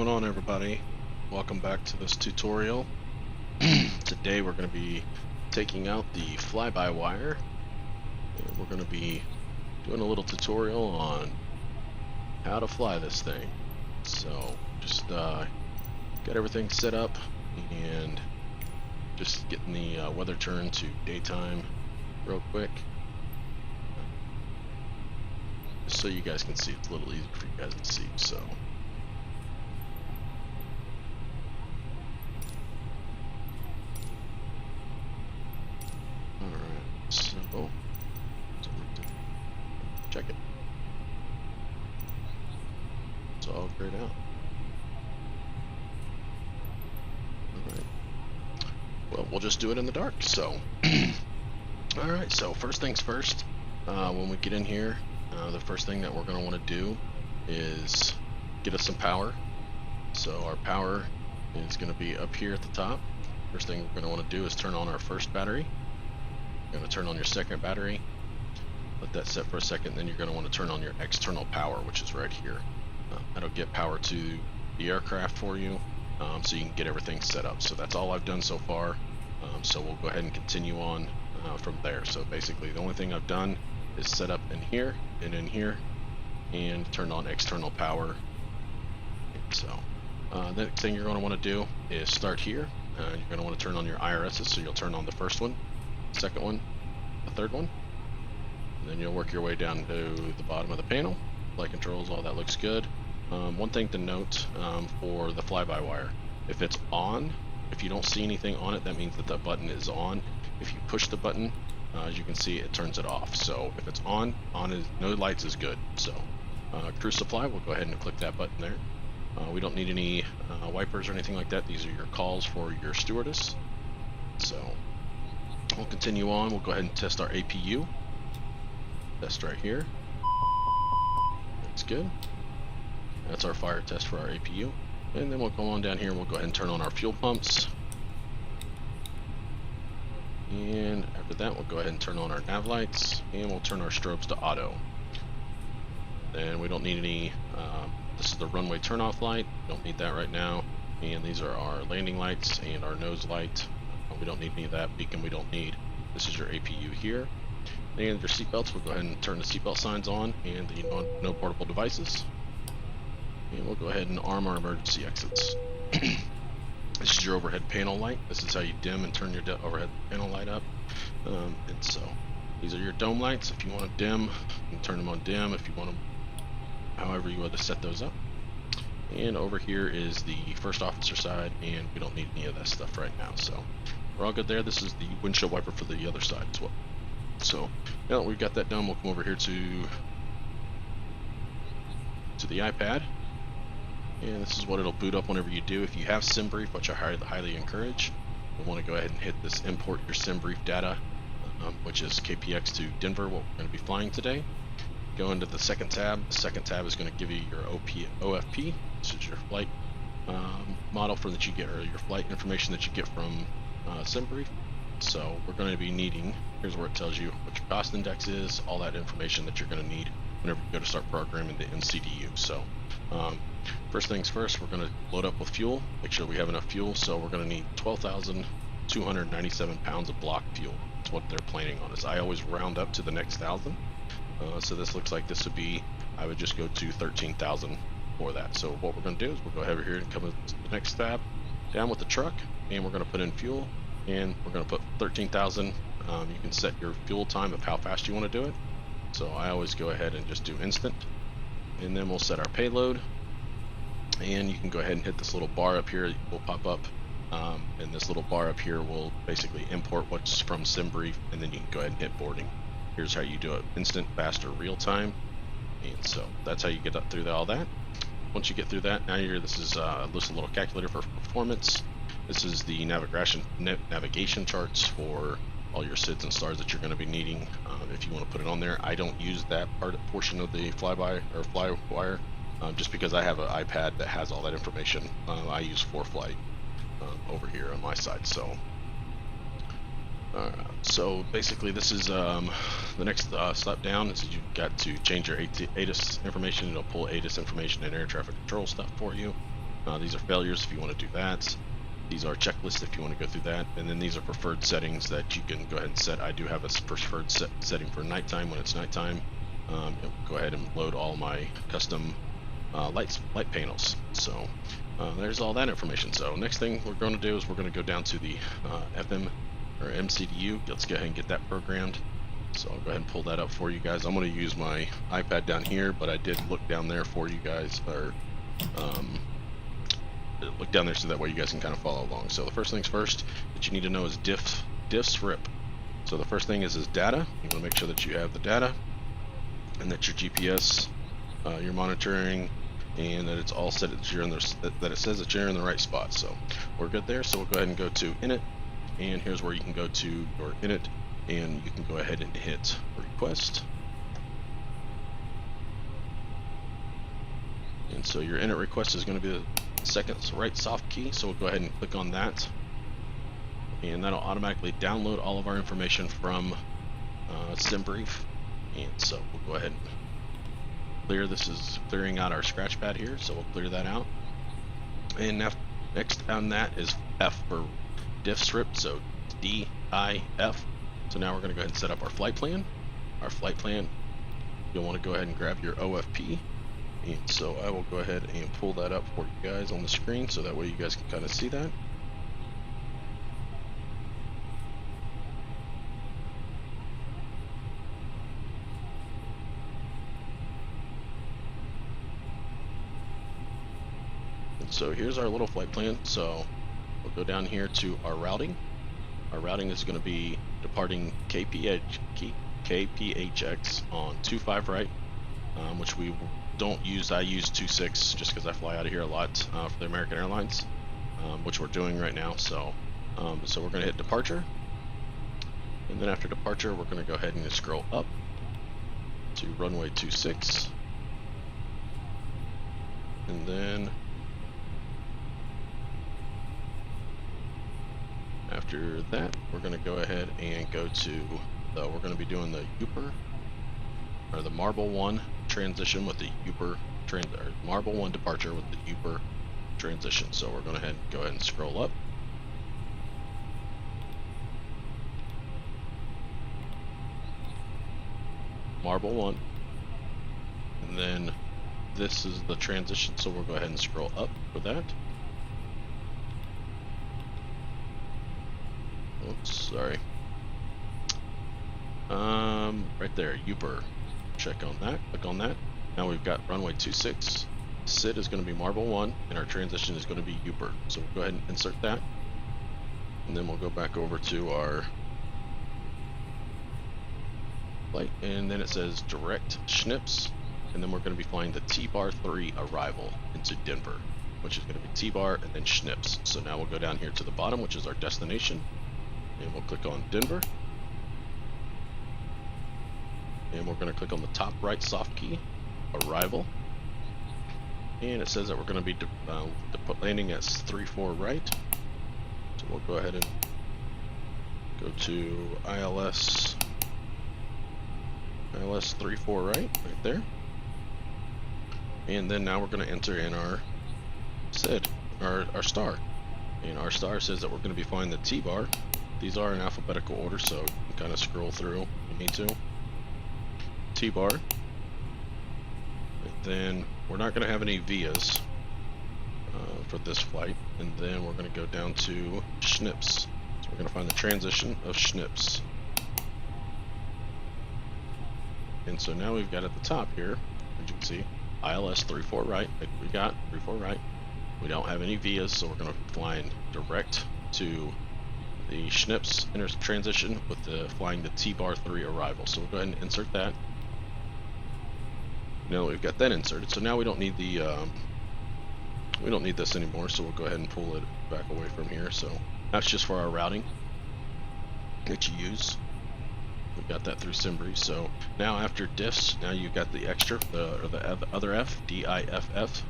on, everybody? Welcome back to this tutorial. Today we're going to be taking out the fly-by-wire, and we're going to be doing a little tutorial on how to fly this thing. So just got everything set up and just getting the weather turned to daytime real quick, just so you guys can see. It's a little easier for you guys to see. So so check it. It's all grayed out. Alright. Well, we'll just do it in the dark, so. Alright, so first things first, when we get in here, the first thing that we're going to want to do is get us some power. So our power is going to be up here at the top. First thing we're going to want to do is turn on our first battery. You're going to turn on your second battery, let that set for a second, then you're going to want to turn on your external power, which is right here. That'll get power to the aircraft for you, so you can get everything set up. So that's all I've done so far, so we'll go ahead and continue on from there. So basically the only thing I've done is set up in here and in here and turn on external power. So the next thing you're going to want to do is start here. You're going to want to turn on your IRSs, so you'll turn on the first one, second one, the third one, and then you'll work your way down to the bottom of the panel. Flight controls, all that looks good. One thing to note for the fly-by-wire, if it's on, if you don't see anything on it, that means that the button is on. If you push the button, as you can see, it turns it off. So if it's on is no lights is good. So crew supply, we'll go ahead and click that button there. We don't need any wipers or anything like that. These are your calls for your stewardess. So we'll continue on. We'll go ahead and test our APU. Test right here. That's good. That's our fire test for our APU. And then we'll go on down here and we'll go ahead and turn on our fuel pumps. And after that, we'll go ahead and turn on our nav lights, and we'll turn our strobes to auto. Then we don't need any, this is the runway turn-off light. We don't need that right now. And these are our landing lights and our nose light. We don't need any of that. Beacon we don't need. This is your APU here. And your seatbelts, we'll go ahead and turn the seatbelt signs on and the no portable devices. And we'll go ahead and arm our emergency exits. This is your overhead panel light. This is how you dim and turn your overhead panel light up. And so these are your dome lights. If you want to dim, you can turn them on dim. If you want them, however you want to set those up. And over here is the first officer side, and we don't need any of that stuff right now. So we're all good there. This is the windshield wiper for the other side as well. So now that we've got that done, we'll come over here to the iPad. And this is what it'll boot up whenever you do. If you have SimBrief, which I highly encourage, you'll want to go ahead and hit this import your SimBrief data, which is KPHX to Denver, what we're going to be flying today. Go into the second tab. The second tab is going to give you your OFP. This is your flight model for that you get, or your flight information that you get from SimBrief. So we're going to be needing, here's where it tells you what your cost index is, all that information that you're going to need whenever you go to start programming the MCDU. So first things first, we're going to load up with fuel, make sure we have enough fuel. So we're going to need 12,297 pounds of block fuel. That's what they're planning on. Is I always round up to the next 1,000. So this looks like this would be, I would just go to 13,000 for that. So what we're going to do is we'll go over here and come to the next tab, down with the truck, and we're going to put in fuel, and we're going to put 13,000. You can set your fuel time of how fast you want to do it. So I always go ahead and just do instant, and then we'll set our payload, and you can go ahead and hit this little bar up here. It will pop up, and this little bar up here will basically import what's from SimBrief, and then you can go ahead and hit boarding. Here's how you do it: instant, fast, or real time. And so that's how you get up through all that. Once you get through that, now this is just a little calculator for performance. This is the navigation charts for all your SIDS and stars that you're going to be needing. If you want to put it on there, I don't use that portion of the FlyByWire just because I have an iPad that has all that information. I use FlyByWire over here on my side. So basically this is the next step down is you've got to change your ATIS information. It'll pull ATIS information and air traffic control stuff for you. These are failures if you want to do that. These are checklists if you want to go through that, and then these are preferred settings that you can go ahead and set. I do have a preferred setting for nighttime when it's nighttime. Go ahead and load all my custom light panels. So there's all that information. So next thing we're going to do is we're going to go down to the FM or MCDU. Let's go ahead and get that programmed. So I'll go ahead and pull that up for you guys. I'm going to use my iPad down here, but I did look down there for you guys, or look down there so that way you guys can kind of follow along. So the first things first that you need to know is diffsrip. So the first thing is data. You want to make sure that you have the data and that your GPS, you're monitoring, and that it's all set that you're in that it says that you're in the right spot. So we're good there. So we'll go ahead and go to init, and here's where you can go to your init, and you can go ahead and hit request. And so your init request is going to be the second right soft key, so we'll go ahead and click on that, and that'll automatically download all of our information from SimBrief. And so we'll go ahead and clear. This is clearing out our scratch pad here, so we'll clear that out. And now next on that is F for diffsrip, so DIF. So now we're going to go ahead and set up our flight plan. Our flight plan, you'll want to go ahead and grab your OFP. And so I will go ahead and pull that up for you guys on the screen so that way you guys can kind of see that. And so here's our little flight plan. So we'll go down here to our routing. Our routing is going to be departing KPHX on 25 right, which we don't use. I use 26 just because I fly out of here a lot for the American Airlines, which we're doing right now. So so we're going to hit departure, and then after departure we're going to go ahead and scroll up to runway 26, and then after that we're going to go ahead and go to we're going to be doing the Uper, or the Marble 1 transition with the Uper Marble 1 departure with the Uper transition. So we're going to go ahead and scroll up. Marble 1, and then this is the transition, so we'll go ahead and scroll up for that. Oops, sorry. Right there, Uper. Check on that, click on that. Now we've got runway 26. SID is going to be Marble 1, and our transition is going to be Uper. So we'll go ahead and insert that. And then we'll go back over to our flight, and then it says direct Schnips, and then we're going to be flying the T-Bar 3 arrival into Denver, which is going to be T-Bar and then Schnips. So now we'll go down here to the bottom, which is our destination, and we'll click on Denver. And we're going to click on the top right soft key, arrival, and it says that we're going to be landing at 34 right. So we'll go ahead and go to ILS 34 right there, and then now we're going to enter in our SID, our star, and our star says that we're going to be flying the T-Bar. These are in alphabetical order, so you can kind of scroll through if you need to. T-Bar, and then we're not going to have any VIAs for this flight, and then we're going to go down to Schnips. So we're going to find the transition of Schnips, and so now we've got at the top here, as you can see, ILS 34 right. We got 34 right. We don't have any VIAs, so we're going to be flying direct to the Schnips transition with flying the T-Bar 3 arrival. So we'll go ahead and insert that. Now we've got that inserted, so now we don't need the we don't need this anymore, so we'll go ahead and pull it back away from here. So that's just for our routing that you use. We got that through SimBrief. So now after diffs, now you've got the extra, the other F, DIFF.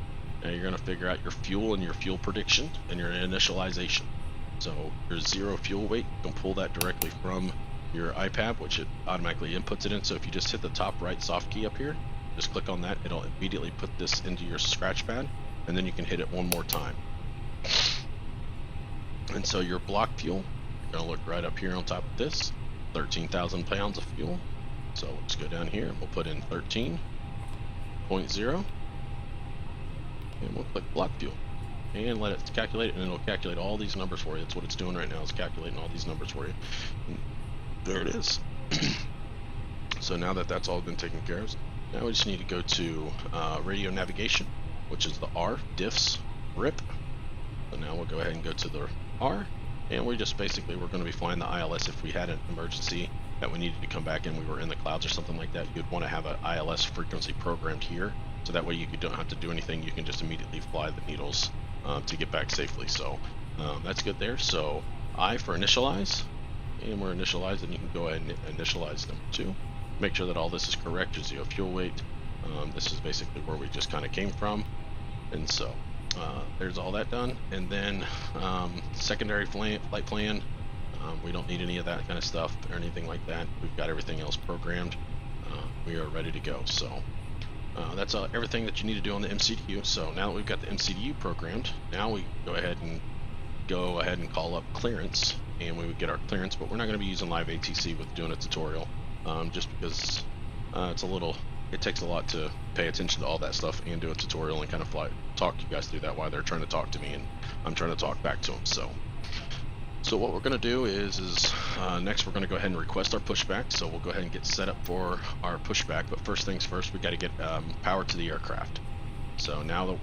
Now you're going to figure out your fuel and your fuel prediction and your initialization. So your zero fuel weight, you can pull that directly from your iPad, which it automatically inputs it in. So if you just hit the top right soft key up here, just click on that, it'll immediately put this into your scratch pad, and then you can hit it one more time. And so your block fuel, you're going to look right up here on top of this, 13,000 pounds of fuel. So let's go down here and we'll put in 13.0, and we'll click block fuel and let it calculate, and it'll calculate all these numbers for you. That's what it's doing right now, is calculating all these numbers for you. And there it is. So now that that's all been taken care of, now we just need to go to radio navigation, which is the R, diffs, RIP. So now we'll go ahead and go to the R, and we just basically, we're going to be flying the ILS if we had an emergency that we needed to come back and we were in the clouds or something like that. You'd want to have an ILS frequency programmed here, so that way you don't have to do anything. You can just immediately fly the needles to get back safely. So that's good there. So I for initialize, and we're initialized, and you can go ahead and initialize number 2. Make sure that all this is correct. Your zero fuel weight. This is basically where we just kind of came from, and so there's all that done. And then secondary flight plan. We don't need any of that kind of stuff or anything like that. We've got everything else programmed. We are ready to go. So that's everything that you need to do on the MCDU. So now that we've got the MCDU programmed, now we go ahead and call up clearance, and we would get our clearance. But we're not going to be using live ATC with doing a tutorial, just because it takes a lot to pay attention to all that stuff and do a tutorial and kind of talk you guys through that while they're trying to talk to me and I'm trying to talk back to them. So what we're going to do is next we're going to go ahead and request our pushback. So we'll go ahead and get set up for our pushback. But first things first, we got to get power to the aircraft. So now that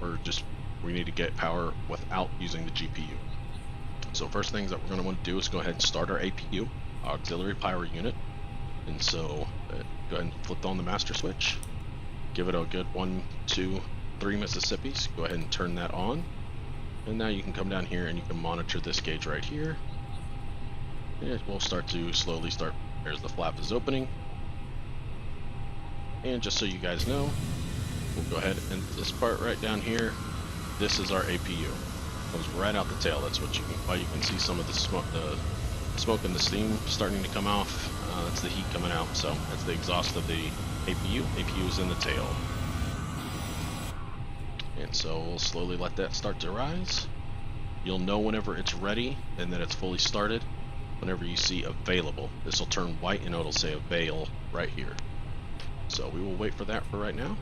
we need to get power without using the GPU. So first things that we're going to want to do is go ahead and start our APU, auxiliary power unit. And so go ahead and flip on the master switch. Give it a good 1, 2, 3 Mississippis. Go ahead and turn that on. And now you can come down here and you can monitor this gauge right here. And we'll start to slowly start. There's the flap is opening. And just so you guys know, we'll go ahead and this part right down here, this is our APU. Goes right out the tail. That's why you can see some of the smoke and the steam starting to come off. That's the heat coming out. So that's the exhaust of the APU. APU is in the tail. And so we'll slowly let that start to rise. You'll know whenever it's ready and that it's fully started. Whenever you see available, this will turn white and it'll say avail right here. So we will wait for that for right now.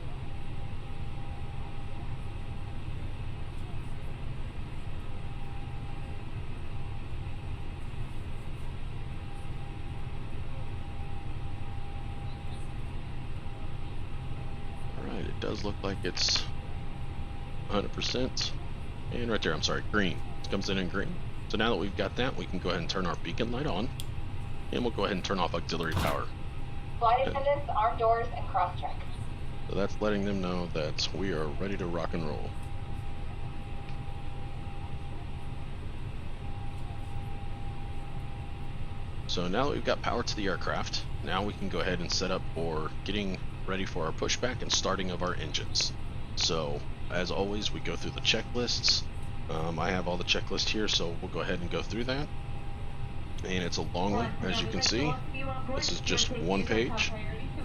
Alright, it does look like it's 100%, and right there, I'm sorry, green. It comes in green. So now that we've got that, we can go ahead and turn our beacon light on, and we'll go ahead and turn off auxiliary power. Flight attendants, arm doors, and cross track. So that's letting them know that we are ready to rock and roll. So now that we've got power to the aircraft, now we can go ahead and set up for getting ready for our pushback and starting of our engines. So as always, we go through the checklists. I have all the checklists here, so we'll go ahead and go through that. And it's a long one, as you can see. This is just one page.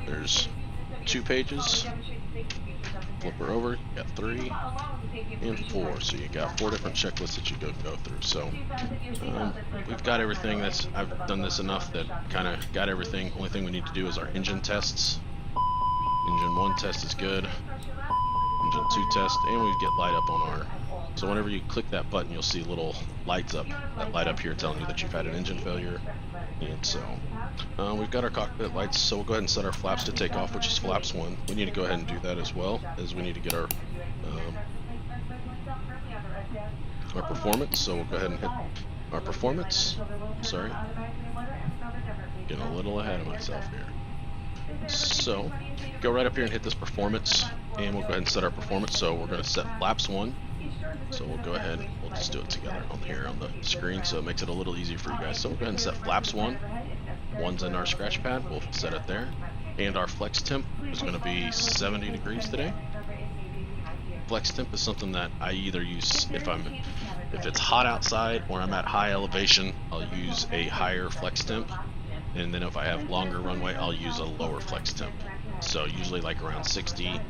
There's 2 pages. Flip her over, you got 3 and 4. So you got 4 different checklists that you go through. So we've got everything. I've done this enough that kind of got everything. Only thing we need to do is our engine tests. Engine 1 test is good. Engine 2 test, and we get light up on our. So whenever you click that button, you'll see little lights up that light up here telling you that you've had an engine failure. And so we've got our cockpit lights, so we'll go ahead and set our flaps to take off, which is flaps 1. We need to go ahead and do that as well, as we need to get our performance. So we'll go ahead and hit our performance. Sorry, getting a little ahead of myself here. So go right up here and hit this performance, and we'll go ahead and set our performance. So we're going to set flaps 1. So we'll go ahead and we'll just do it together on here on the screen, so it makes it a little easier for you guys. So we'll go ahead and set flaps 1. 1's in our scratch pad. We'll set it there. And our flex temp is going to be 70 degrees today. Flex temp is something that I either use if it's hot outside or I'm at high elevation, I'll use a higher flex temp. And then if I have longer runway, I'll use a lower flex temp. So usually like around 60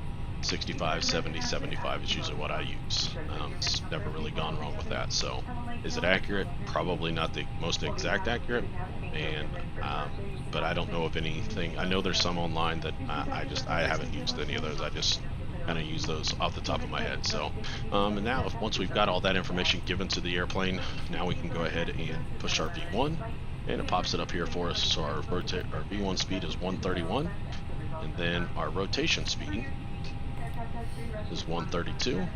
65, 70, 75 is usually what I use. It's never really gone wrong with that. So, is it accurate? Probably not the most exact accurate, and but I don't know of anything. I know there's some online that I haven't used any of those. I just kind of use those off the top of my head. So, and now once we've got all that information given to the airplane, now we can go ahead and push our V1, and it pops it up here for us. So our V1 speed is 131, and then our rotation speed is 132,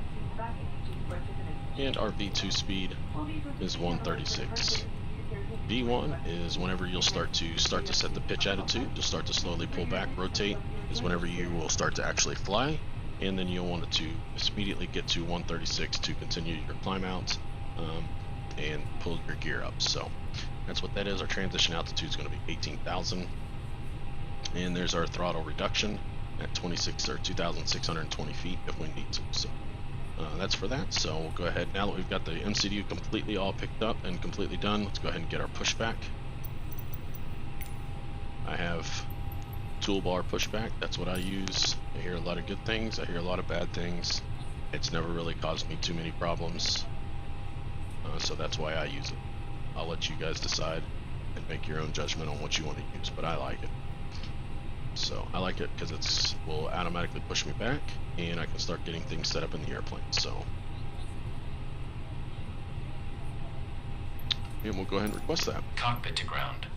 and our V2 speed is 136. V1 is whenever you'll start to set the pitch attitude. You'll start to slowly pull back. Rotate is whenever you will start to actually fly, and then you'll want to immediately get to 136 to continue your climb out and pull your gear up. So that's what that is. Our transition altitude is going to be 18,000, and there's our throttle reduction at 2,620 feet if we need to. So that's for that. So we'll go ahead, now that we've got the MCU completely all picked up and completely done, let's go ahead and get our pushback. I have toolbar pushback, that's what I use. I hear a lot of good things, I hear a lot of bad things. It's never really caused me too many problems, so that's why I use it. I'll let you guys decide and make your own judgment on what you want to use, but I like it. So I like it because it will automatically push me back, and I can start getting things set up in the airplane. So, and we'll go ahead and request that. Cockpit to ground.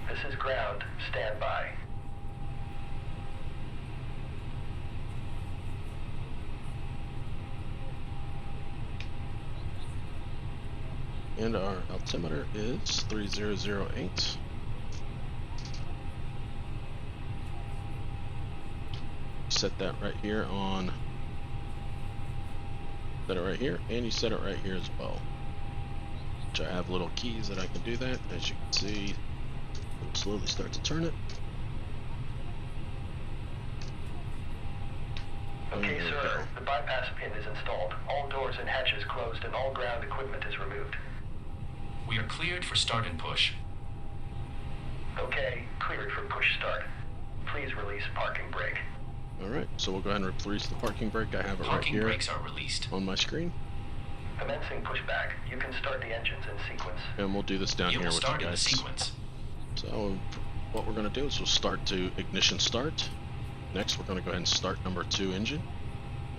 This is ground. Stand by. And our altimeter is 3008. Set that right here on, set it right here, and you set it right here as well, which I have little keys that I can do that. As you can see, we'll slowly start to turn it. Okay, sir, the bypass pin is installed. All doors and hatches closed, and all ground equipment is removed. We are cleared for start and push. Okay, cleared for push start. Please release parking brake. Alright, so we'll go ahead and release the parking brake. I have it right here. Parking brakes are released. On my screen. Commencing pushback. You can start the engines in sequence. And we'll do this down here with you start in the guys. sequence. So what we're going to do is we'll start to ignition start. Next we're going to go ahead and start number 2 engine.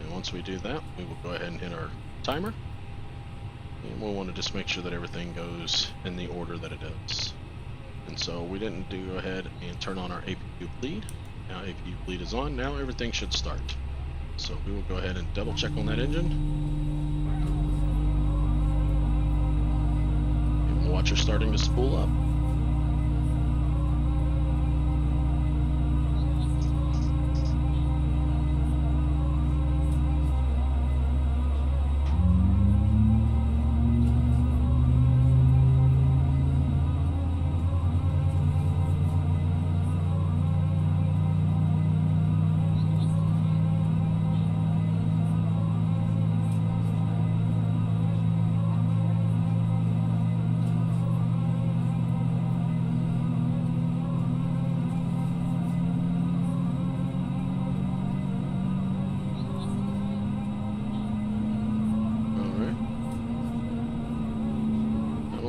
And once we do that, we will go ahead and hit our timer. And we'll want to just make sure that everything goes in the order that it is. And so we didn't go ahead and turn on our APU bleed. Now APU bleed is on. Now everything should start. So we will go ahead and double check on that engine. And we'll watch her starting to spool up.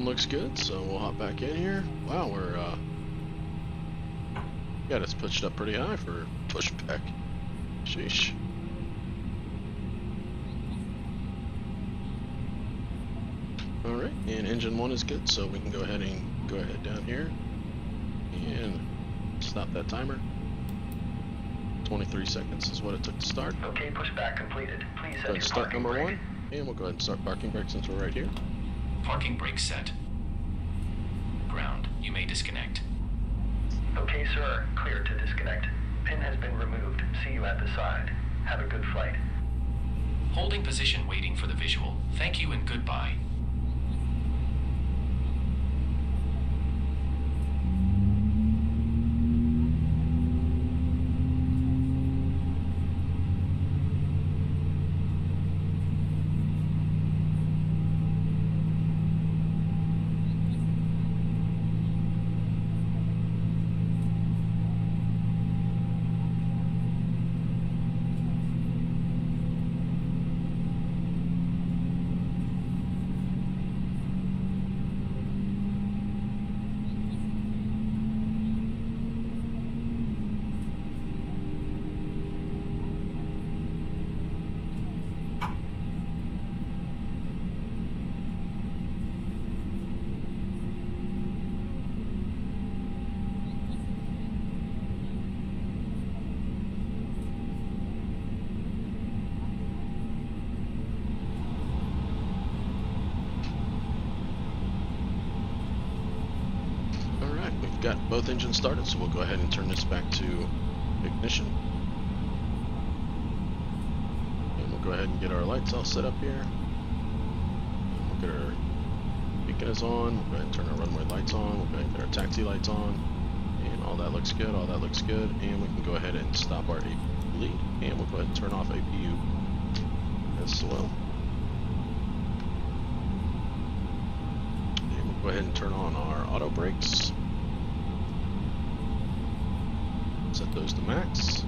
Looks good, so we'll hop back in here. Wow, we're got us pushed up pretty high for pushback. Sheesh. Alright, and engine 1 is good, so we can go ahead down here and stop that timer. 23 seconds is what it took to start. Okay, pushback completed. Please Go ahead and start number brake. 1, and we'll go ahead and start parking brake since we're right here. Parking brake set. Ground. You may disconnect. Okay, sir. Clear to disconnect. Pin has been removed. See you at the side. Have a good flight. Holding position waiting for the visual. Thank you and goodbye. we've got both engines started, so we'll go ahead and turn this back to ignition. And we'll go ahead and get our lights all set up here. We'll get our beacon is on. We'll go ahead and turn our runway lights on. We'll go ahead and get our taxi lights on. And all that looks good, all that looks good. And we can go ahead and stop our APU lead. And we'll go ahead and turn off APU as well. And we'll go ahead and turn on our auto brakes. Set those to max.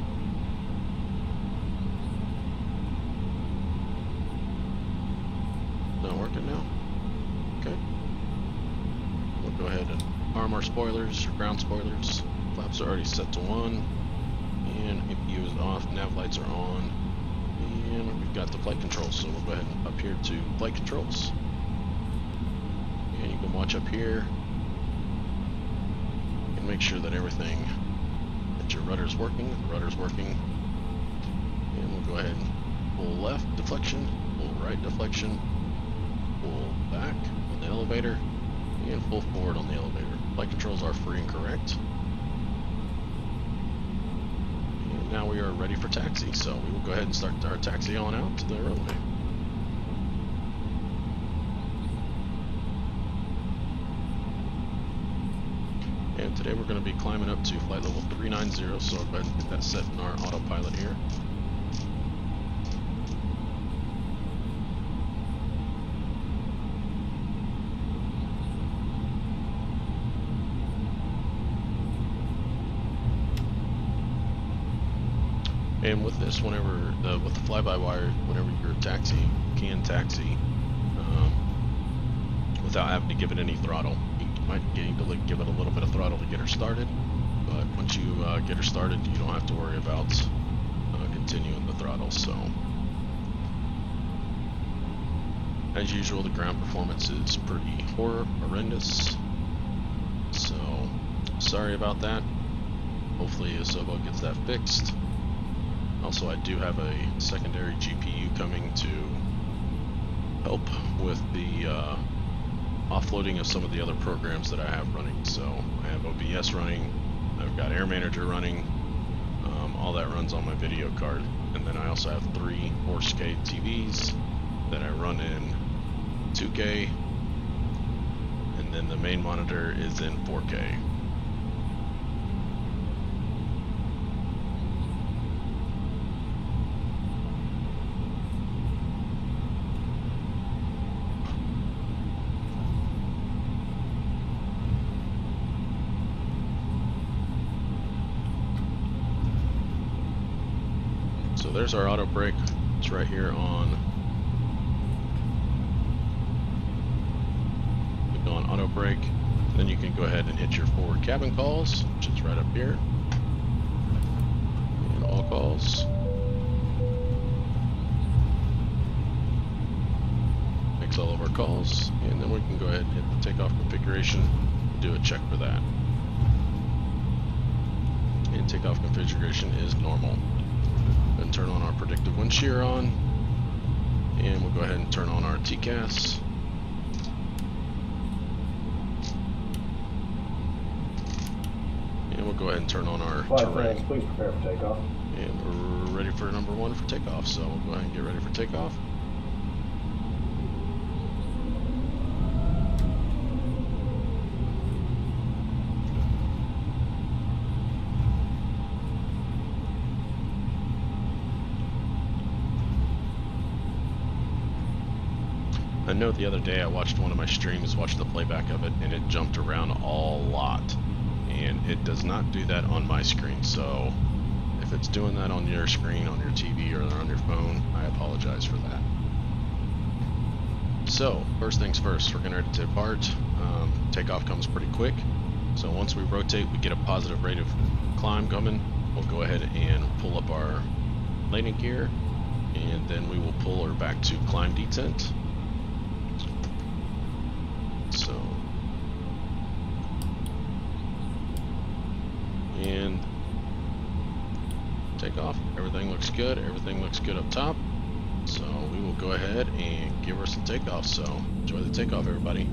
Not working now? Okay. We'll go ahead and arm our spoilers, or ground spoilers. Flaps are already set to 1. And APU is off, nav lights are on. And we've got the flight controls, so we'll go ahead and up here to flight controls. And you can watch up here and make sure that everything, that your rudder's working, the rudder's working. And we'll go ahead and pull left deflection, pull right deflection, pull back on the elevator, and pull forward on the elevator. Flight controls are free and correct. And now we are ready for taxi, so we will go ahead and start our taxi on out to the runway. And today we're going to be climbing up to flight level 390, so I'll go ahead and get that set in our autopilot here. And with this, with the fly-by-wire, whenever you're can taxi, without having to give it any throttle. You might need to give it a little bit of throttle to get her started, but once you get her started, you don't have to worry about continuing the throttle. So, as usual, the ground performance is pretty horrendous. So, sorry about that. Hopefully, Asobo gets that fixed. Also, I do have a secondary GPU coming to help with the offloading of some of the other programs that I have running. So I have OBS running, I've got Air Manager running, all that runs on my video card. And then I also have 3 4K TVs that I run in 2K, and then the main monitor is in 4K. So there's our auto brake. It's right here on. You go on auto brake. Then you can go ahead and hit your forward cabin calls, which is right up here. And all calls. Makes all of our calls. And then we can go ahead and hit the takeoff configuration and do a check for that. And takeoff configuration is normal. And turn on our predictive wind shear on, and we'll go ahead and turn on our TCAS. And we'll go ahead and turn on our terrain. Please prepare for takeoff. And we're ready for number 1 for takeoff, so we'll go ahead and get ready for takeoff. I know the other day I watched one of my streams, watched the playback of it, and it jumped around a lot. And it does not do that on my screen, so if it's doing that on your screen, on your TV, or on your phone, I apologize for that. So, first things first, we're going to depart. Takeoff comes pretty quick, so once we rotate, we get a positive rate of climb coming. We'll go ahead and pull up our landing gear, and then we will pull her back to climb detent. So, and take off. Everything looks good. Everything looks good up top. So we will go ahead and give her some takeoff. So enjoy the takeoff, everybody.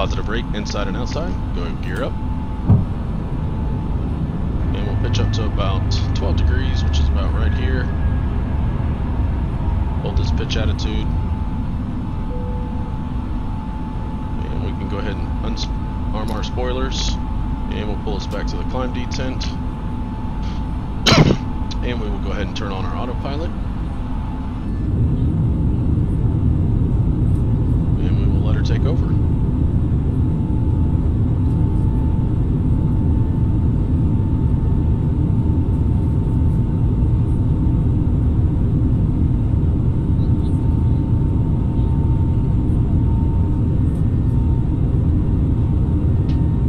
positive rate inside and outside. Go ahead and gear up. And we'll pitch up to about 12 degrees, which is about right here. Hold this pitch attitude. And we can go ahead and arm our spoilers. And we'll pull us back to the climb detent. And we will go ahead and turn on our autopilot. And we will let her take over.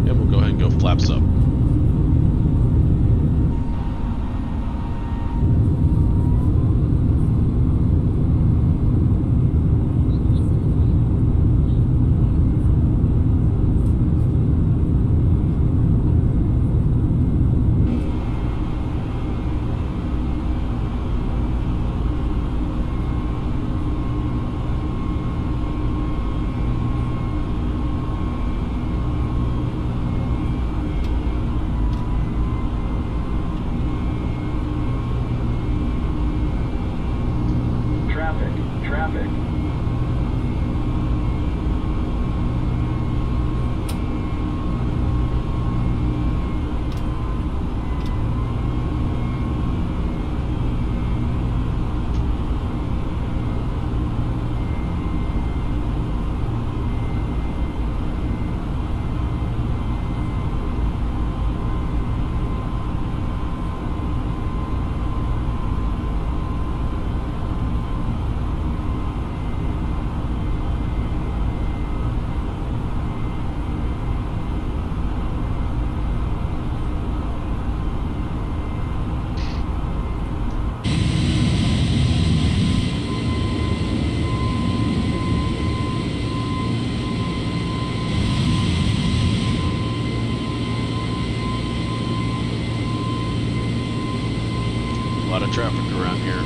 And we'll go ahead and go flaps up. Traffic. A lot of traffic around here.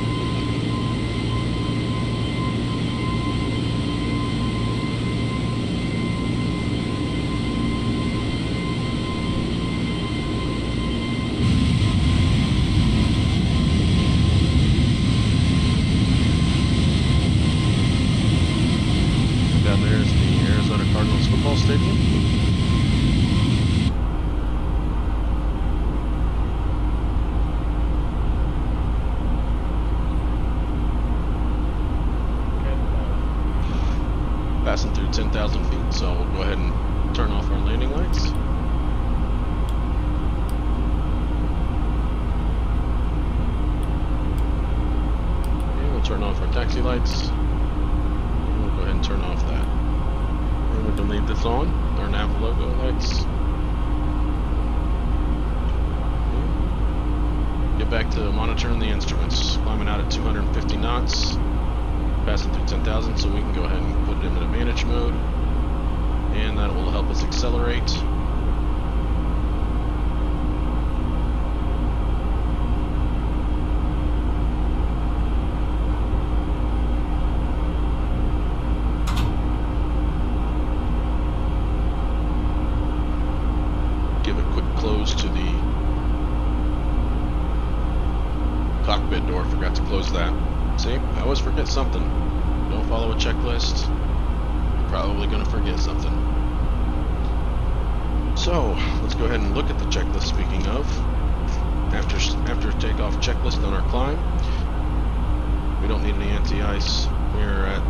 Down there is the Arizona Cardinals football stadium. Passing through 10,000 feet, so we'll go ahead and turn off our landing lights. And we'll turn off our taxi lights. And we'll go ahead and turn off that. And we can leave this on, our nav logo lights. Get back to monitoring the instruments. Climbing out at 250 knots. Passing through 10,000, so we can go ahead and put it into manage mode, and that will help us accelerate. Give a quick close to the cockpit door. Forgot to close that. See, I always forget something. Don't follow a checklist. You're probably going to forget something. So, let's go ahead and look at the checklist. Speaking of, after takeoff checklist on our climb, we don't need any anti-ice. We're at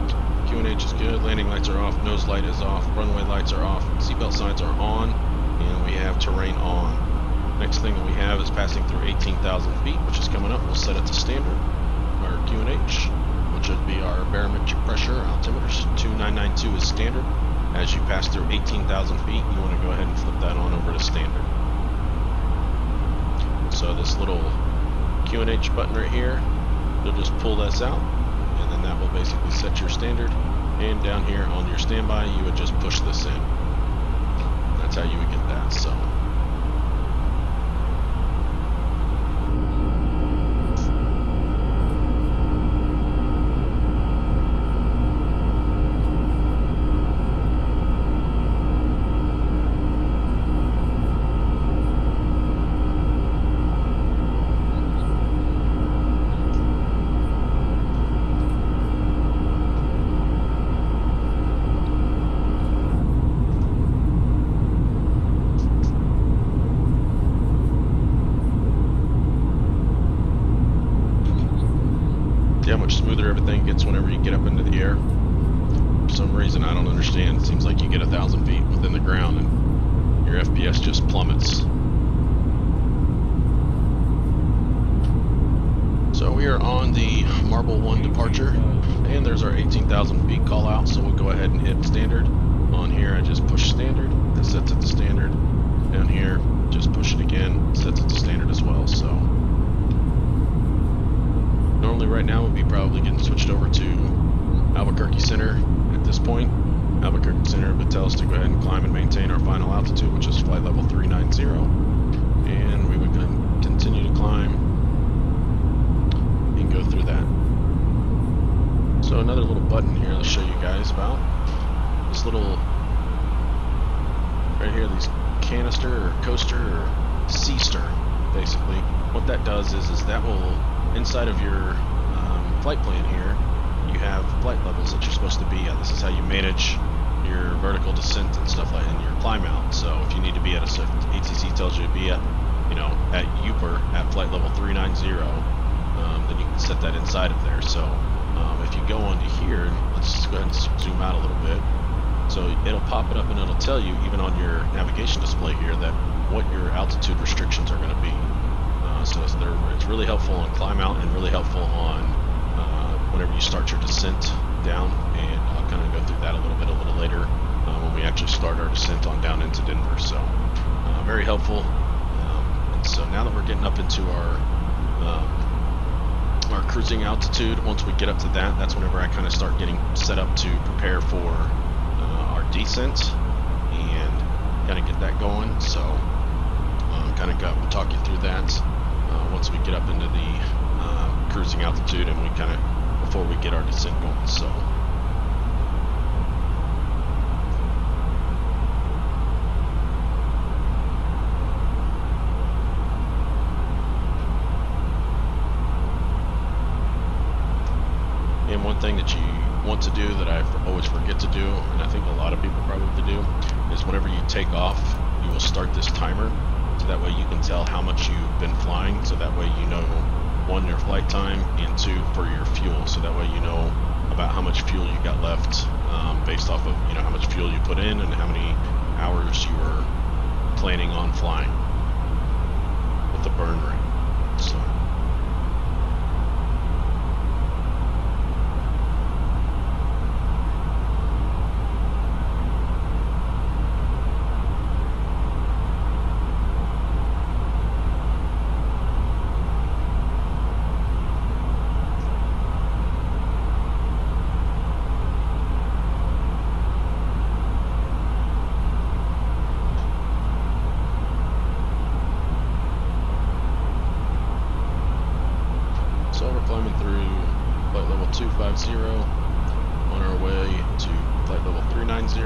QNH is good. Landing lights are off. Nose light is off. Runway lights are off. Seatbelt signs are on, and we have terrain on. Next thing that we have is passing through 18,000 feet, which is coming up. We'll set it to standard. Our QNH, which would be our barometric pressure altimeters. 2992 is standard. As you pass through 18,000 feet, you want to go ahead and flip that on over to standard. So this little QNH button right here, you'll just pull this out, and then that will basically set your standard. And down here on your standby, you would just push this in. That's how you would get that. So. some reason, I don't understand, it seems like you get 1,000 feet within the ground and your FPS just plummets. So we are on the Marble 1 departure, and there's our 18,000 feet call out, so we'll go ahead and hit standard. On here I just push standard, that sets it to standard. Down here, just push it again, sets it to standard as well. So normally right now we'll be probably getting switched over to Albuquerque Center at this point. Albuquerque Center would tell us to go ahead and climb and maintain our final altitude, which is flight level 390, and we would continue to climb and go through that. So another little button here I'll show you guys about. This little, right here, these canister or coaster or C-ster, basically. What that does is that will, inside of your flight plan here, you have flight levels that you're supposed to be at. This is how you manage your vertical descent and stuff like that, and your climb out. So if you need to be at so ATC tells you to be at, at UPER at flight level 390, then you can set that inside of there. So if you go onto here, let's just go ahead and zoom out a little bit. So it'll pop it up and it'll tell you, even on your navigation display here, that what your altitude restrictions are going to be. So it's really helpful on climb out and really helpful on whenever you start your descent down. And I'll kind of go through that a little later when we actually start our descent on down into Denver. So very helpful. And so now that we're getting up into our cruising altitude, once we get up to that, that's whenever I kind of start getting set up to prepare for our descent and kind of get that going. So we'll talk you through that once we get up into the cruising altitude and we kind of before we get our descent going. So and one thing that you want to do that I always forget to do, and I think a lot of people probably do, is whenever you take off, you will start this timer, so that way you can tell how much you've been flying, so that way you know, one, your flight time, and two, for your fuel, so that way you know about how much fuel you got left, based off of how much fuel you put in and how many hours you were planning on flying with the burn rate. So we're climbing through flight level 250 on our way to flight level 390.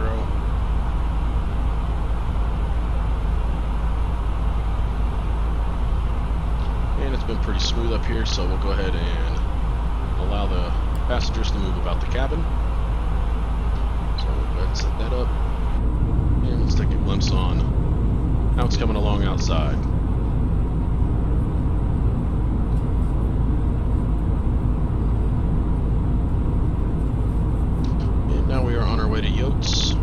And it's been pretty smooth up here, so we'll go ahead and allow the passengers to move about the cabin. So we'll go ahead and set that up. And let's take a glimpse on how it's coming along outside. Now we are on our way to Yotes.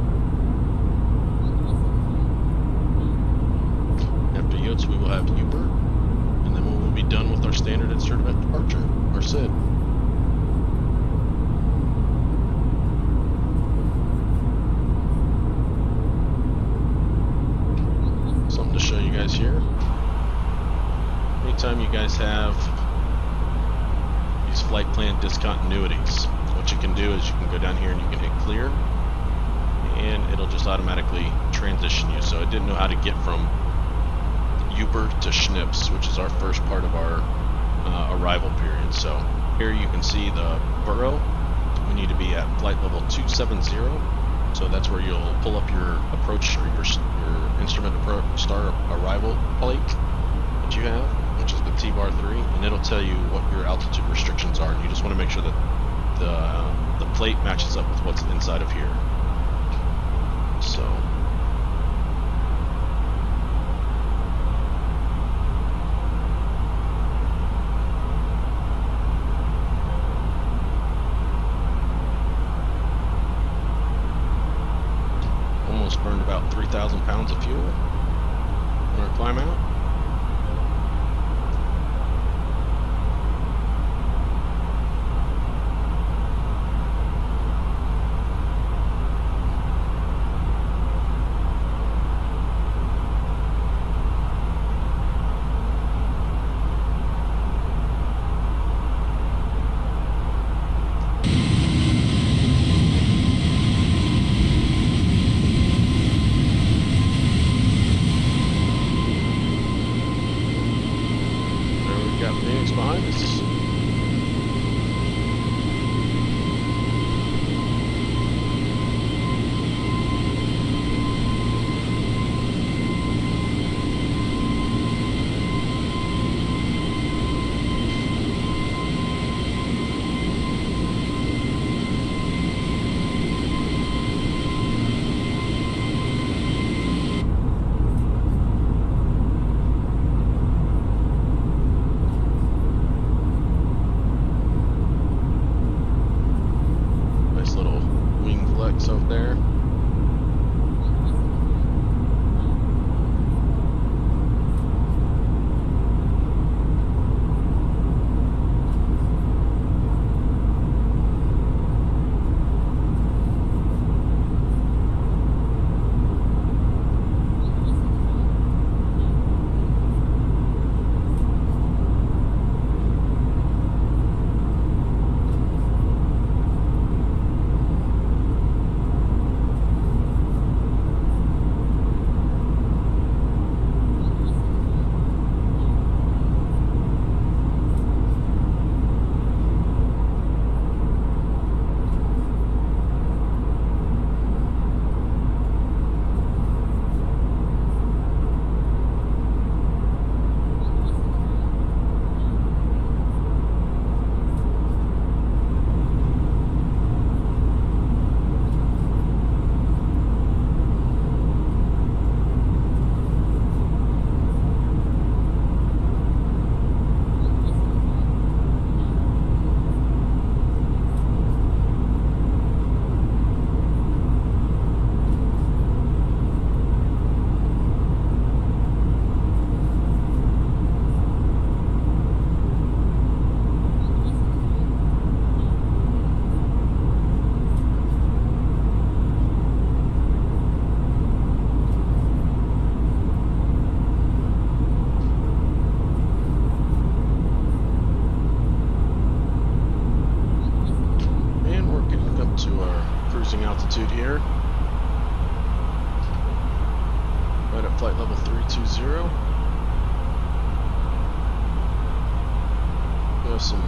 After Yotes we will have Uber, and then we will be done with our standard instrument departure, or SID. Something to show you guys here. Anytime you guys have these flight plan discontinuities, what you can do is you can go down here and you can hit clear, and it'll just automatically transition you. So it didn't know how to get from Uber to Schnips, which is our first part of our arrival period. So here you can see the borough. We need to be at flight level 270. So that's where you'll pull up your approach or your instrument star arrival plate that you have, which is the T-bar 3, and it'll tell you what your altitude restrictions are. And you just want to make sure that the plate matches up with what's inside of here. So about 3,000 pounds of fuel on our climb out. Behind us. Up there. Altitude here, right at flight level 320. We have some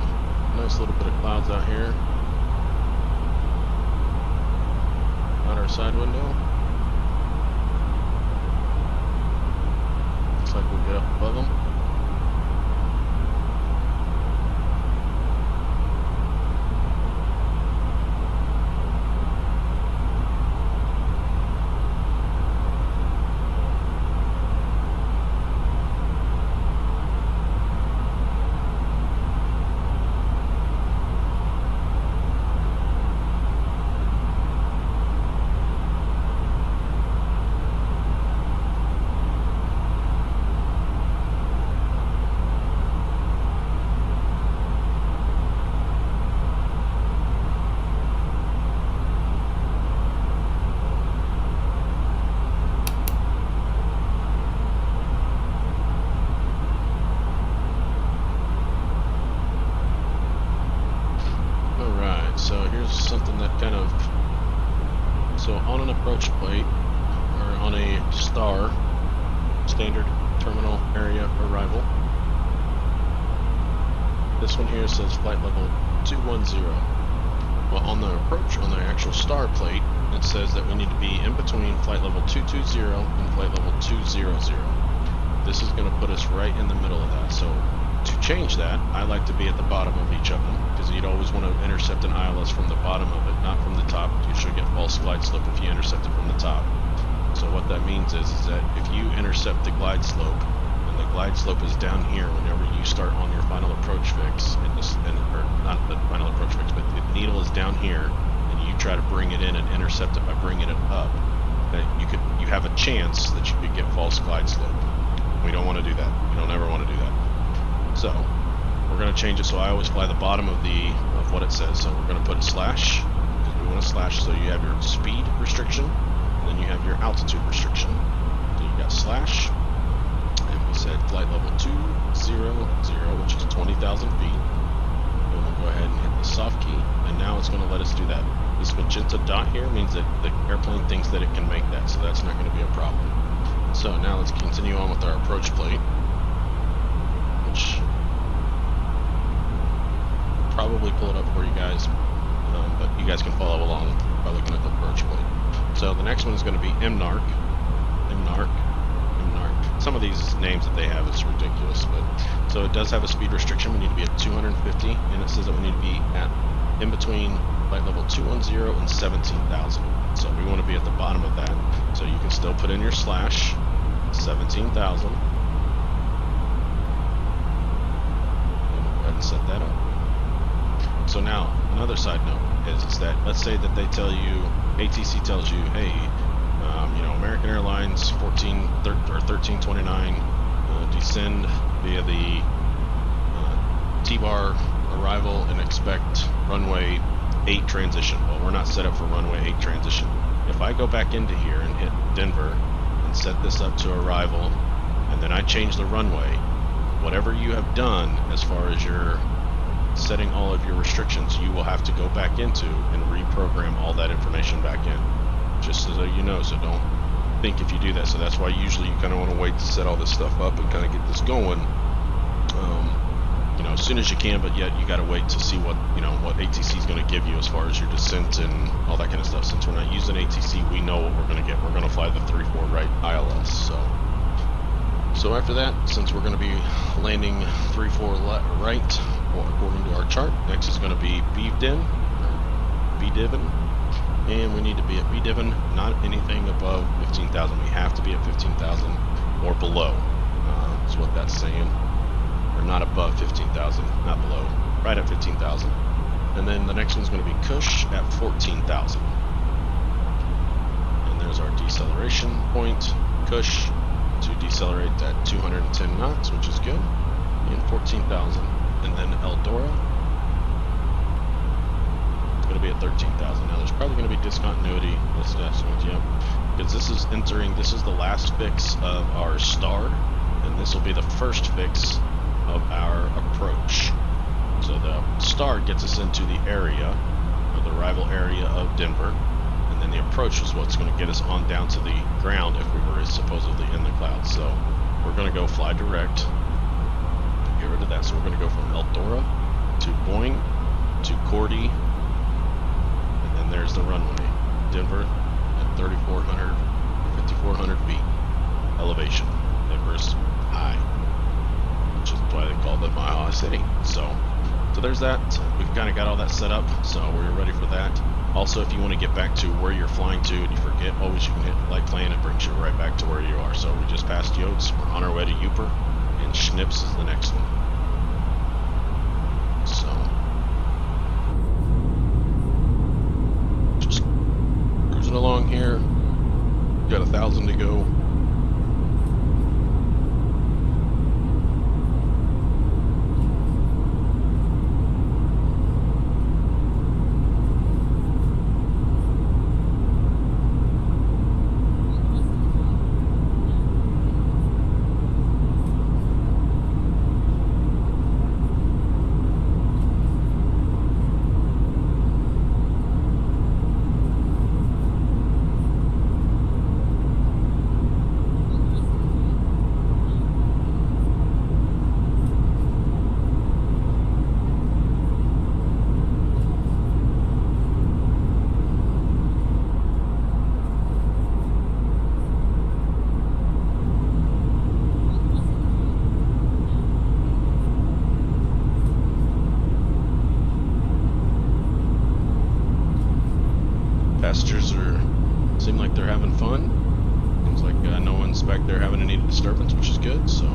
nice little bit of clouds out here on our side window. Looks like we'll get up above them. Something that kind of, so on an approach plate or on a STAR, standard terminal area arrival, this one here says flight level 210. Well, on the approach, on the actual STAR plate, it says that we need to be in between flight level 220 and flight level 200. This is going to put us right in the middle of that. So to change that, I like to be at the bottom of each of them, because you'd always want to intercept an ILS from the bottom of it, not from the top. You should get false glide slope if you intercept it from the top. So what that means is that if you intercept the glide slope, and the glide slope is down here whenever you start on your final approach fix, or not the final approach fix, but the needle is down here, and you try to bring it in and intercept it by bringing it up, that you have a chance that you could get false glide slope. We don't want to do that. We don't ever want to do that. So we're going to change it so I always fly the bottom of what it says. So we're going to put a slash, because we want a slash, so you have your speed restriction, and then you have your altitude restriction. So you got slash, and we said flight level 200, which is 20,000 feet. And we'll go ahead and hit the soft key, and now it's going to let us do that. This magenta dot here means that the airplane thinks that it can make that, so that's not going to be a problem. So now let's continue on with our approach plate, which I'll probably pull it up for you guys, but you guys can follow along by looking at the approach plate. So the next one is going to be MNARC. Some of these names that they have is ridiculous, but so it does have a speed restriction. We need to be at 250, and it says that we need to be at in between flight level 210 and 17,000. So we want to be at the bottom of that. So you can still put in your slash 17,000. And we'll go ahead and set that up. So now another side note is that let's say that they tell you, ATC tells you, hey, American Airlines 1329 descend via the T-bar arrival and expect runway 8 transition. Well, we're not set up for runway 8 transition. If I go back into here and hit Denver and set this up to arrival, and then I change the runway, whatever you have done as far as your setting all of your restrictions, you will have to go back into and reprogram all that information back in, just so you know. So don't think if you do that. So that's why usually you kind of want to wait to set all this stuff up and kind of get this going as soon as you can, but yet you got to wait to see what ATC is going to give you as far as your descent and all that kind of stuff. Since we're not using ATC, we know what we're going to get. We're going to fly the 34 right ILS. So after that, since we're going to be landing 34 right according to our chart, next is going to be BDIN, and we need to be at BDIN, not anything above 15,000. We have to be at 15,000 or below. That's what that's saying. Or not above 15,000, not below, right at 15,000. And then the next one's going to be Cush at 14,000. And there's our deceleration point, Cush, to decelerate at 210 knots, which is good, and 14,000. And then Eldora, it's going to be at 13,000. Now there's probably going to be discontinuity, because this is the last fix of our star, and this will be the first fix of our approach. So the star gets us into the area, or the arrival area of Denver, and then the approach is what's going to get us on down to the ground if we were supposedly in the clouds. So we're going to go fly direct, get rid of that. So we're going to go from Eldora to Boeing to Cordy, and then there's the runway, Denver at 3,400, 5,400 feet elevation. Denver's high, which is why they call it Mile High City. So there's that. We've kind of got all that set up, so we're ready for that. Also, if you want to get back to where you're flying to and you forget, always you can hit flight plan. It brings you right back to where you are. So we just passed Yotes. We're on our way to Uper, and Schnips is the next one. So just cruising along here. Got 1,000 to go. Passengers seem like they're having fun. Seems like no one's back there having any disturbance, which is good. So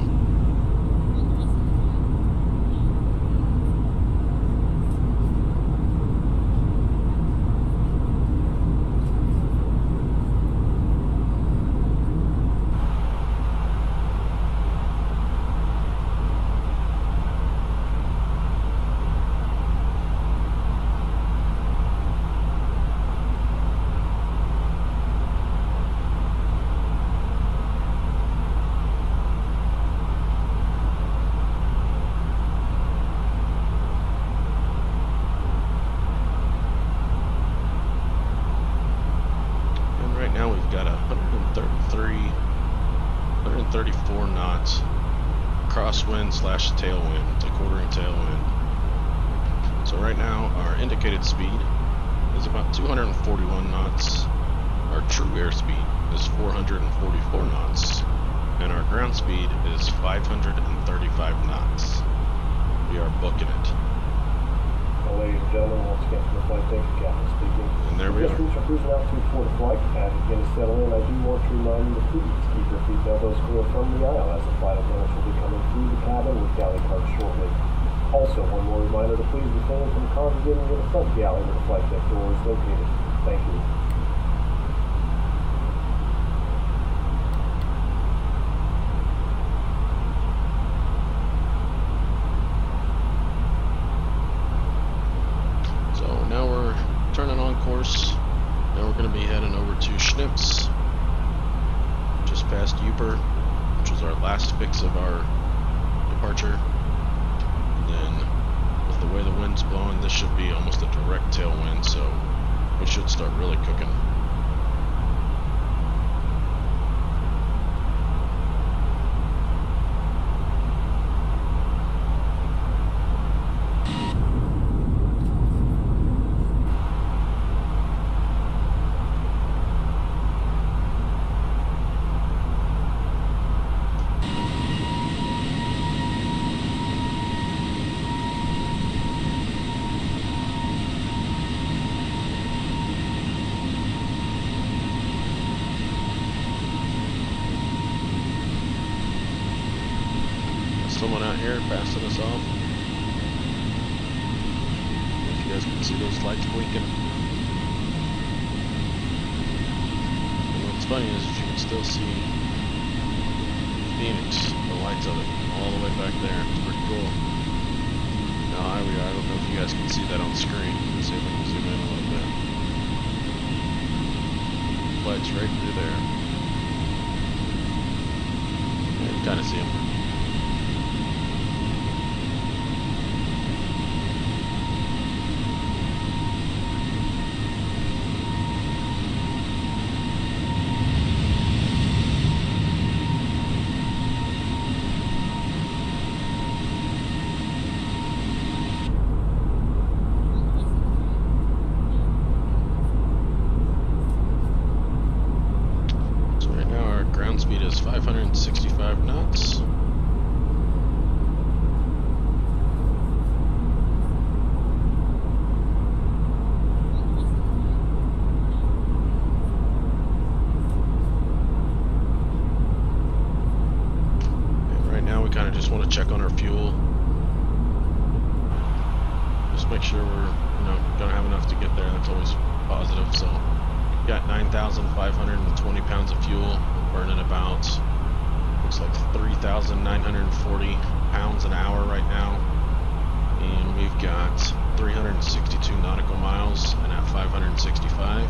got 134 knots, crosswind slash tailwind. It's a quartering tailwind. So right now our indicated speed is about 241 knots. Our true airspeed is 444 knots. And our ground speed is 535 knots. We are booking it. Well, ladies and gentlemen, once again from the flight deck, Captain speaking. And there we Just are. reached our cruising altitude for the flight. As you begin to settle in, I do want to remind you to please keep your seat elbows clear from the aisle as the flight attendants will be coming through the cabin with galley cards shortly. Also, one more reminder to please refrain from congregating near the front galley where the flight deck door is located. Thank you. Turning on course. Now we're going to be heading over to Schnips, just past Uper, which was our last fix of our departure. And then, with the way the wind's blowing, this should be almost a direct tailwind, so we should start really cooking. Someone out here passing us off. If you guys can see those lights blinking. And what's funny is you can still see Phoenix, the lights of it, all the way back there. It's pretty cool. Now here we are. I don't know if you guys can see that on the screen. Let's see if we can zoom in a little bit. Lights right through there. Yeah, you kind of see them. Speed is 565 knots. And right now we kind of just want to check on our fuel. Just make sure we're, gonna have enough to get there. That's always positive. So we got 9,520 pounds of fuel. Burning about, looks like 3,940 pounds an hour right now, and we've got 362 nautical miles, and at 565,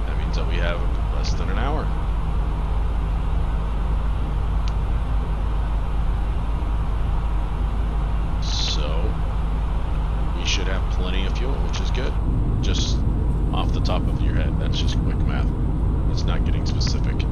that means that we have less than an hour. So you should have plenty of fuel, which is good. Just off the top of your head, that's just quick math. It's not getting specific.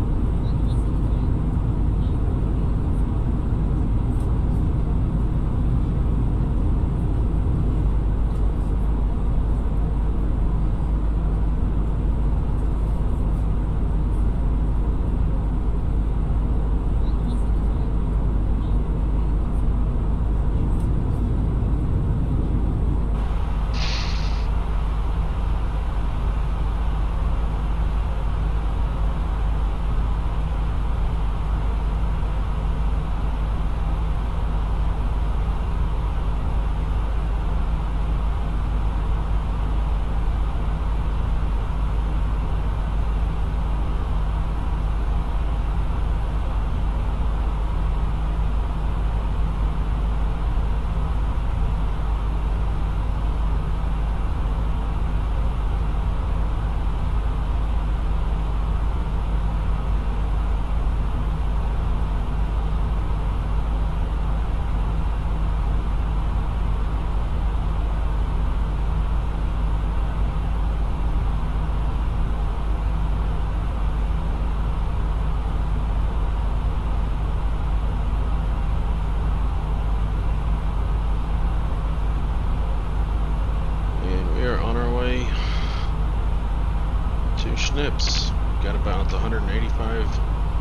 to Schnips. Got about 185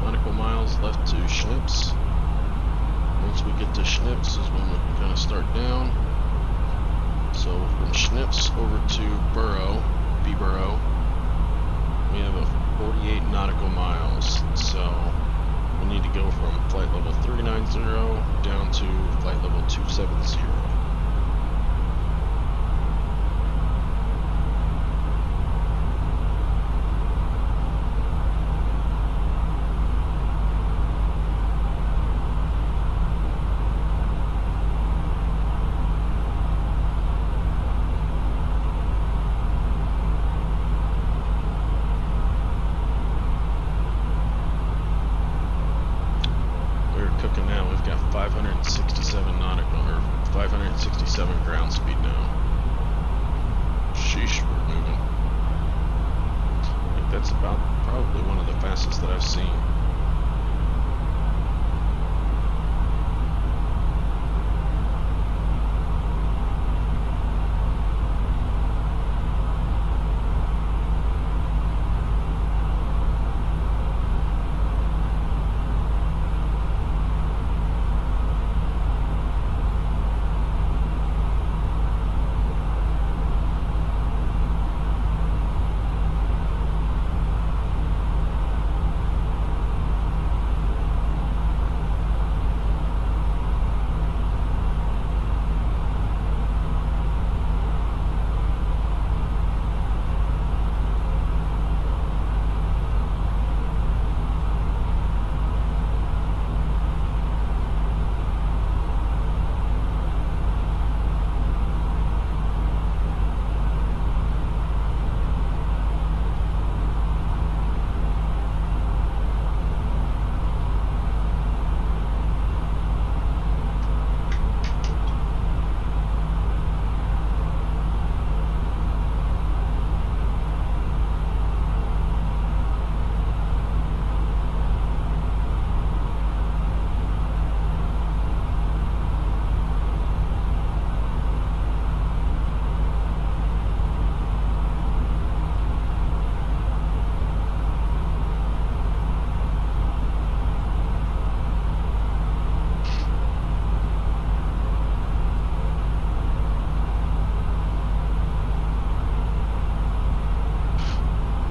nautical miles left to Schnips. Once we get to Schnips is when we can kind of start down. So from Schnips over to Borough, we have a 48 nautical miles. So we need to go from flight level 390 down to flight level 270. Cooking now. We've got 567 nautical, or 567 ground speed now. Sheesh, we're moving. I think that's about probably one of the fastest that I've seen.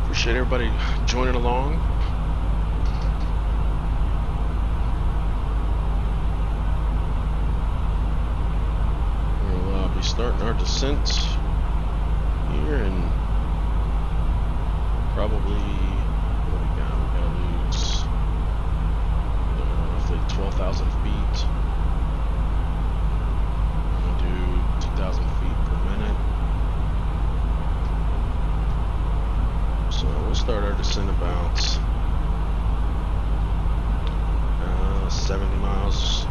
Appreciate everybody joining along. We'll be starting our descent here in probably, what we got? We gotta lose roughly 12,000 feet. We'll do 2,000 feet per minute. So we'll start our descent about 70 miles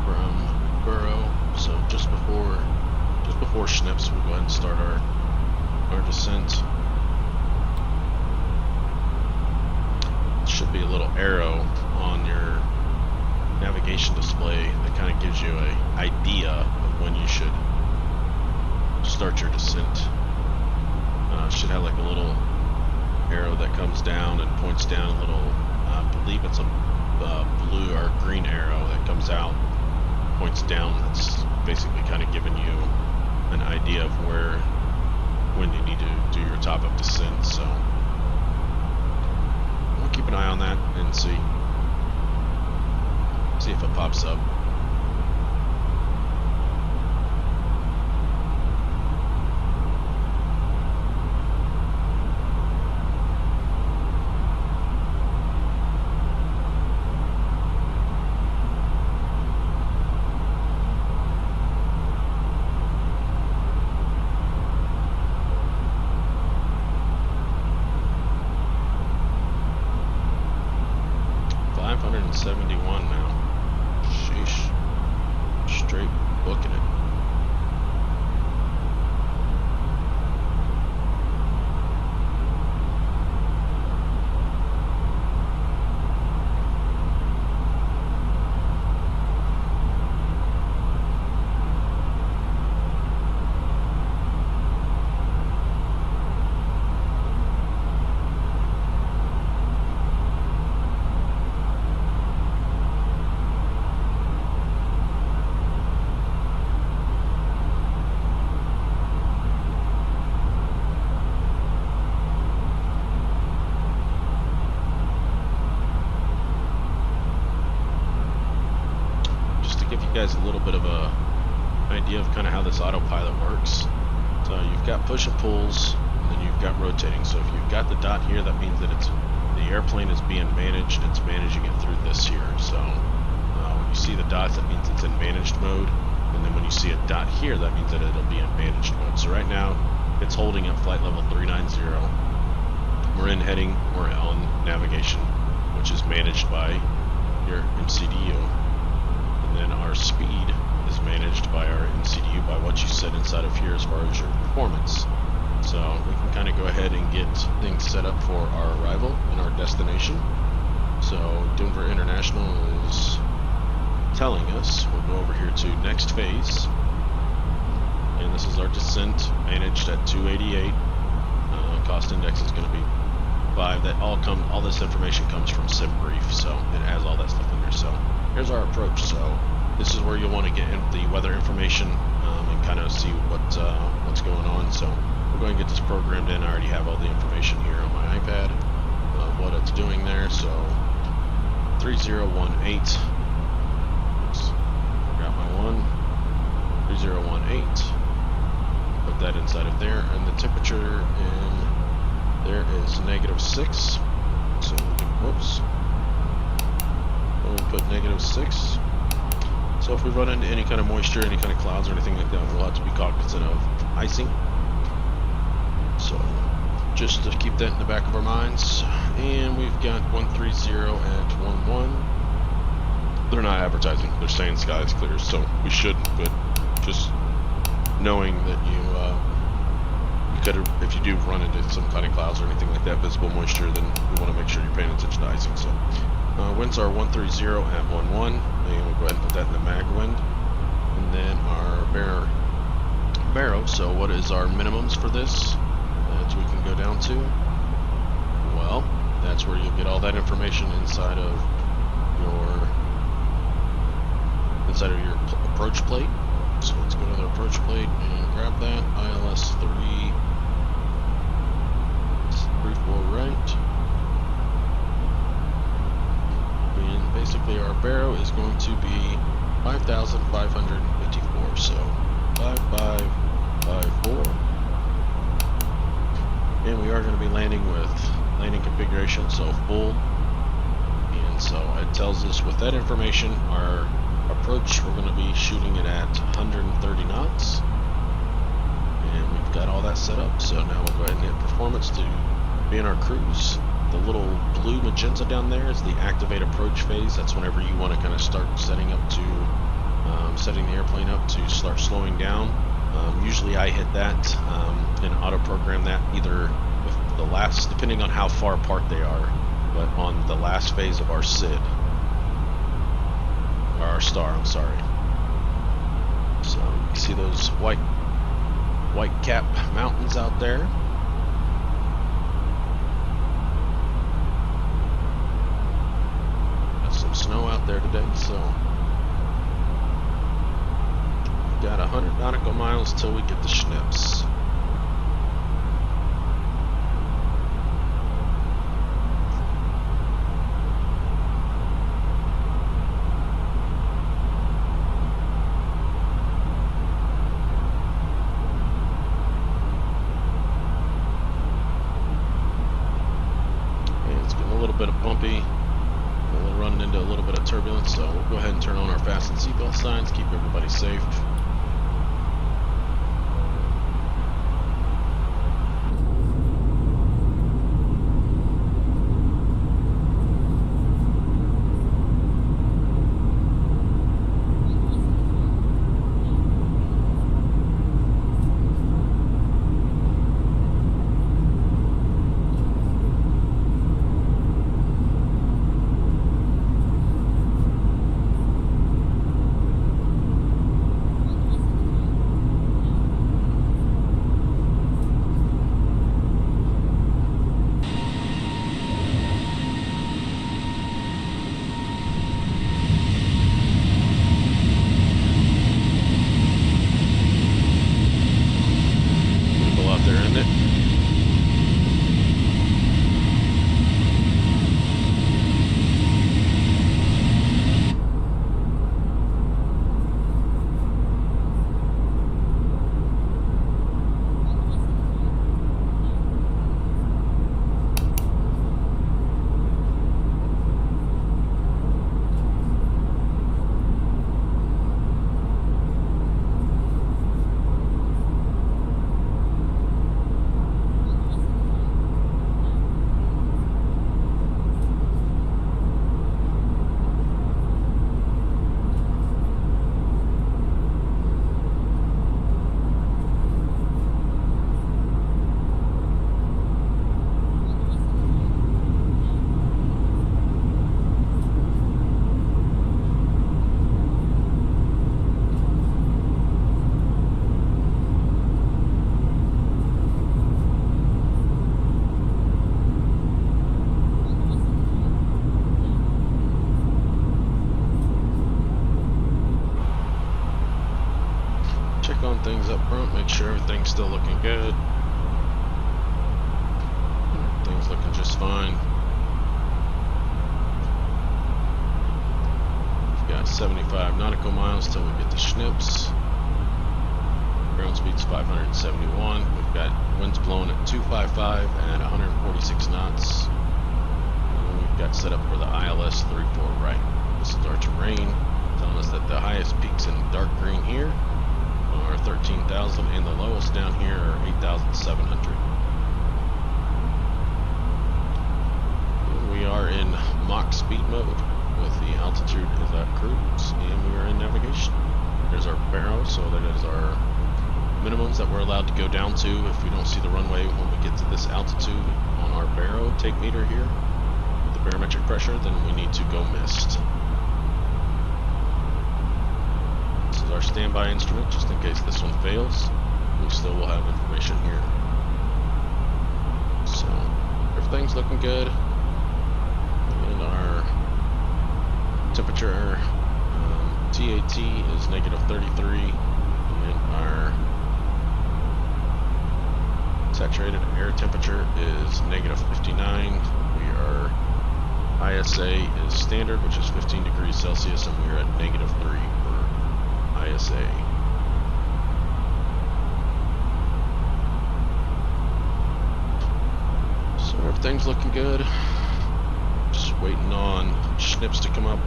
from Borough. So just before Schnips, we'll go ahead and start our descent. Should be a little arrow on your navigation display that kind of gives you an idea of when you should start your descent. Should have like a little arrow that comes down and points down a little, I believe it's a blue or green arrow that comes out, points down. That's basically kind of giving you an idea of when you need to do your top-up descent. So we'll keep an eye on that and see if it pops up. guys a little bit of a idea of kind of how this autopilot works. So you've got push and pulls, and then you've got rotating. So if you've got the dot here, that means that the airplane is being managed. It's managing it through this here. So when you see the dots, that means it's in managed mode. And then when you see a dot here, that means that it'll be in managed mode. So right now, it's holding at flight level 390. We're in heading, we're on navigation, which is managed by your MCDU. And then our speed is managed by our MCDU by what you set inside of here as far as your performance. So we can kind of go ahead and get things set up for our arrival and our destination. So Denver International is telling us, we'll go over here to next phase, and this is our descent managed at 288. Cost index is going to be 5. That all this information comes from SimBrief, so it has all that stuff in there. So here's our approach. So this is where you'll want to get in the weather information and kind of see what's going on. So we're going to get this programmed in. I already have all the information here on my iPad, what it's doing there. So 3018. Got my 3018. Put that inside of there, and the temperature in there is -6. So whoops. We'll put -6. So if we run into any kind of moisture, any kind of clouds or anything like that, we'll have to be cognizant of icing. So just to keep that in the back of our minds. And we've got 130 at 11. They're not advertising, they're saying sky is clear, so we shouldn't, but just knowing that you could, if you do run into some kind of clouds or anything like that, visible moisture, then we want to make sure you're paying attention to icing. So winds are 130 at 11, and we'll go ahead and put that in the mag wind. And then our baro, so what is our minimums for this that we can go down to? Well, that's where you'll get all that information inside of your approach plate. So let's go to the approach plate and grab that ILS 334 right. And basically our baro is going to be 5,554. So 5554. And we are going to be landing with landing configuration, so full. And so it tells us with that information, our approach, we're going to be shooting it at 130 knots, and we've got all that set up. So now we'll go ahead and hit performance to be in our cruise. The little blue magenta down there is the activate approach phase. That's whenever you want to kind of start setting up to setting the airplane up to start slowing down. Usually I hit that and auto program that either with the last, depending on how far apart they are, but on the last phase of our SID. Or our star, I'm sorry. So you see those white cap mountains out there. Got some snow out there today, so we've got 100 nautical miles till we get the schnips. Bit of bumpy, we're running into a little bit of turbulence, so we'll go ahead and turn on our fasten seatbelt signs, keep everybody safe. looks fine. We've got 75 nautical miles till we get to Schnips. Ground speed's 571. We've got winds blowing at 255 and 146 knots. And we've got set up for the ILS 34 right. This is our terrain, telling us that the highest peaks in dark green here are 13,000 and the lowest down here are 8,700. We are in Mach speed mode with the altitude is at cruise, and we are in navigation. There's our barrow, so that is our minimums that we're allowed to go down to if we don't see the runway when we get to this altitude on our barrow take meter here. With the barometric pressure, then we need to go mist. This is our standby instrument, just in case this one fails. We still will have information here. So, everything's looking good. And our temperature, TAT is negative 33, and our saturated air temperature is negative 59. Our ISA is standard, which is 15 degrees Celsius, and we are at negative 3 for ISA. So everything's looking good. Just waiting on Schnips to come up.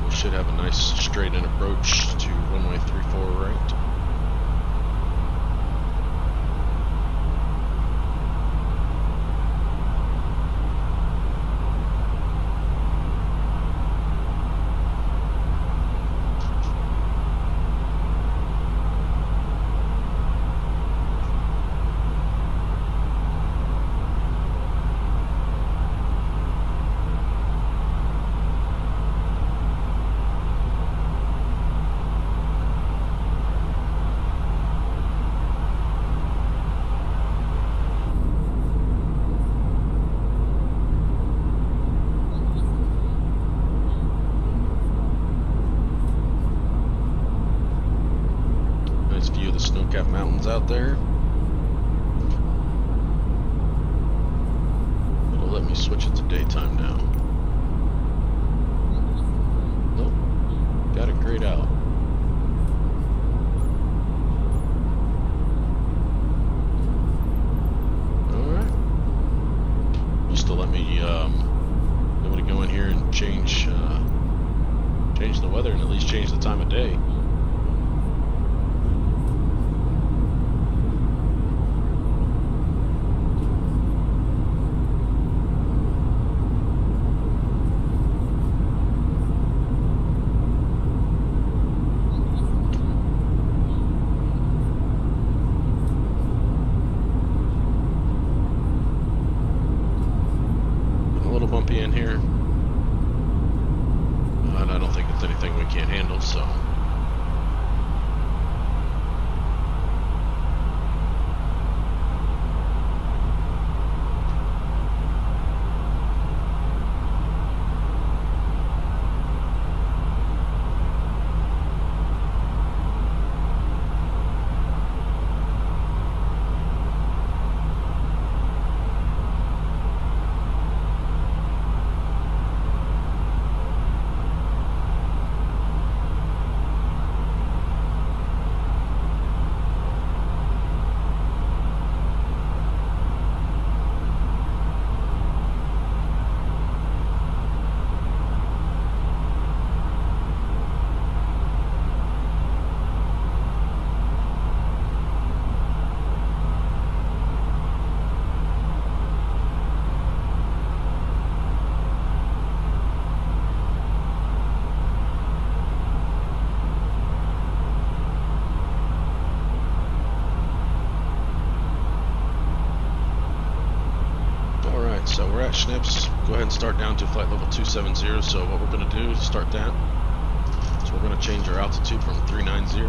We should have a nice straight in approach to runway 34 right. Snow-capped mountains out there. It'll let me switch it to daytime now. Nope. Got it grayed out. Alright. Used to let me be able to go in here and change the weather and at least change the time of day. Bumpy in here, but I don't think it's anything we can't handle, so So we're at Schnips. Go ahead and start down to flight level 270. So what we're going to do is start that. So we're going to change our altitude from 390.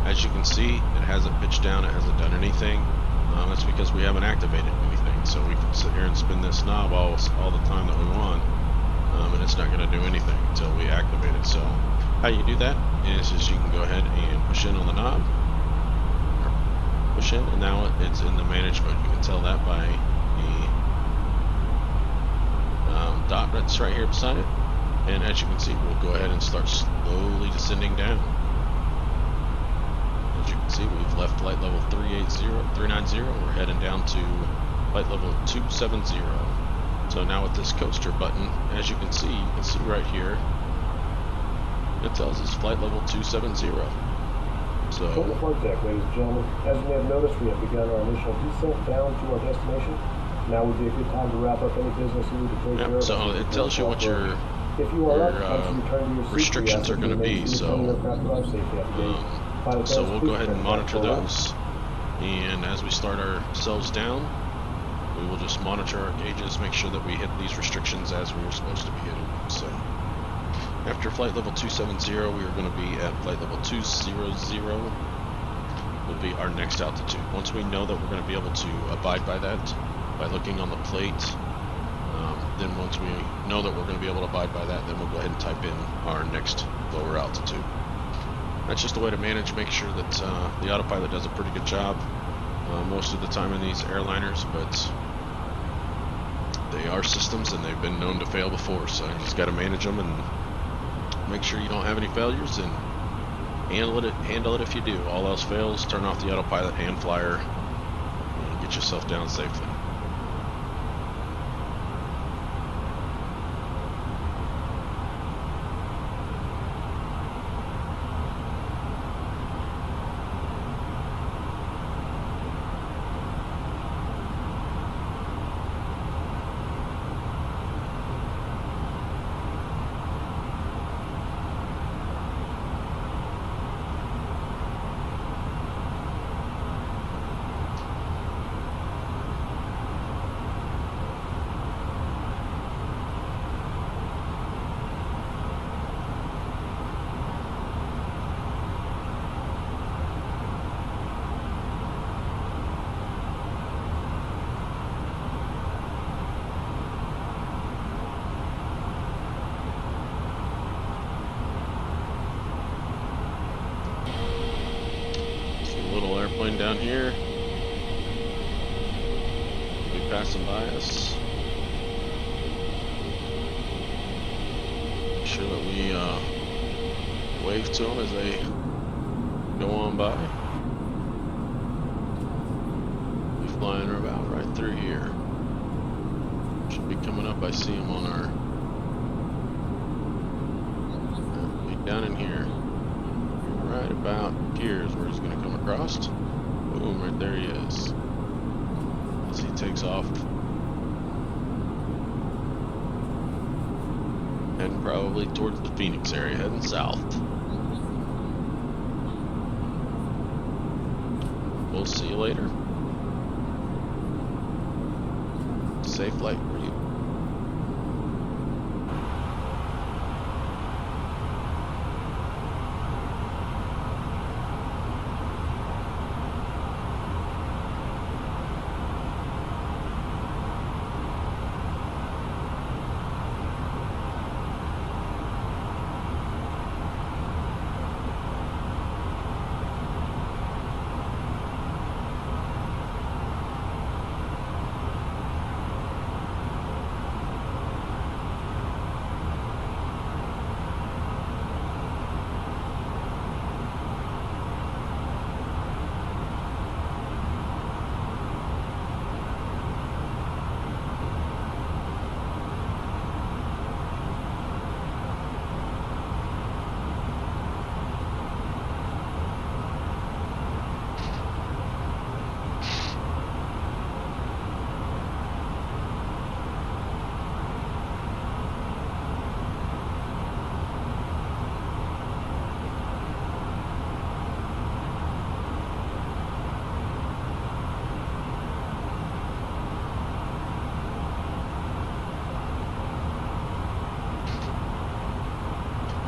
As you can see, it hasn't pitched down. It hasn't done anything. That's because we haven't activated anything. So we sit here and spin this knob all the time that we want, and it's not going to do anything until we activate it. So how you do that is you can go ahead and push in on the knob, push in, and now it's in the manage mode. You can tell that by the dot that's right here beside it. And as you can see, we'll go ahead and start slowly descending down. As you can see, we've left flight level 390. We're heading down to flight level 270. So now with this coaster button, as you can see right here, it tells us flight level 270. So, Welcome to flight deck, ladies and gentlemen. As you may have noticed, we have begun our initial descent down to our destination. Now would be a good time to wrap up any business you need to take care of. So it tells you what your restrictions are going to be. So we'll go ahead and monitor those. And as we start ourselves down, we will just monitor our gauges, make sure that we hit these restrictions as we were supposed to be hitting. So after flight level 270, we are going to be at flight level 200. Will be our next altitude. Once we know that we're going to be able to abide by that by looking on the plate, then once we know that we're going to be able to abide by that, then we'll go ahead and type in our next lower altitude. That's just a way to manage, make sure that the autopilot does a pretty good job most of the time in these airliners, but they are systems and they've been known to fail before, so you just got to manage them and make sure you don't have any failures, and handle it if you do. All else fails, turn off the autopilot, hand flyer, and get yourself down safely. Down here, be passing by us. Make sure that we wave to them as they go on by. Be flying about right through here. Should be coming up. I see them on our. Be down in here. Right about here is where he's going to come across. Boom, right there he is. As he takes off. Heading probably towards the Phoenix area, heading south. We'll see you later. Safe flight for you.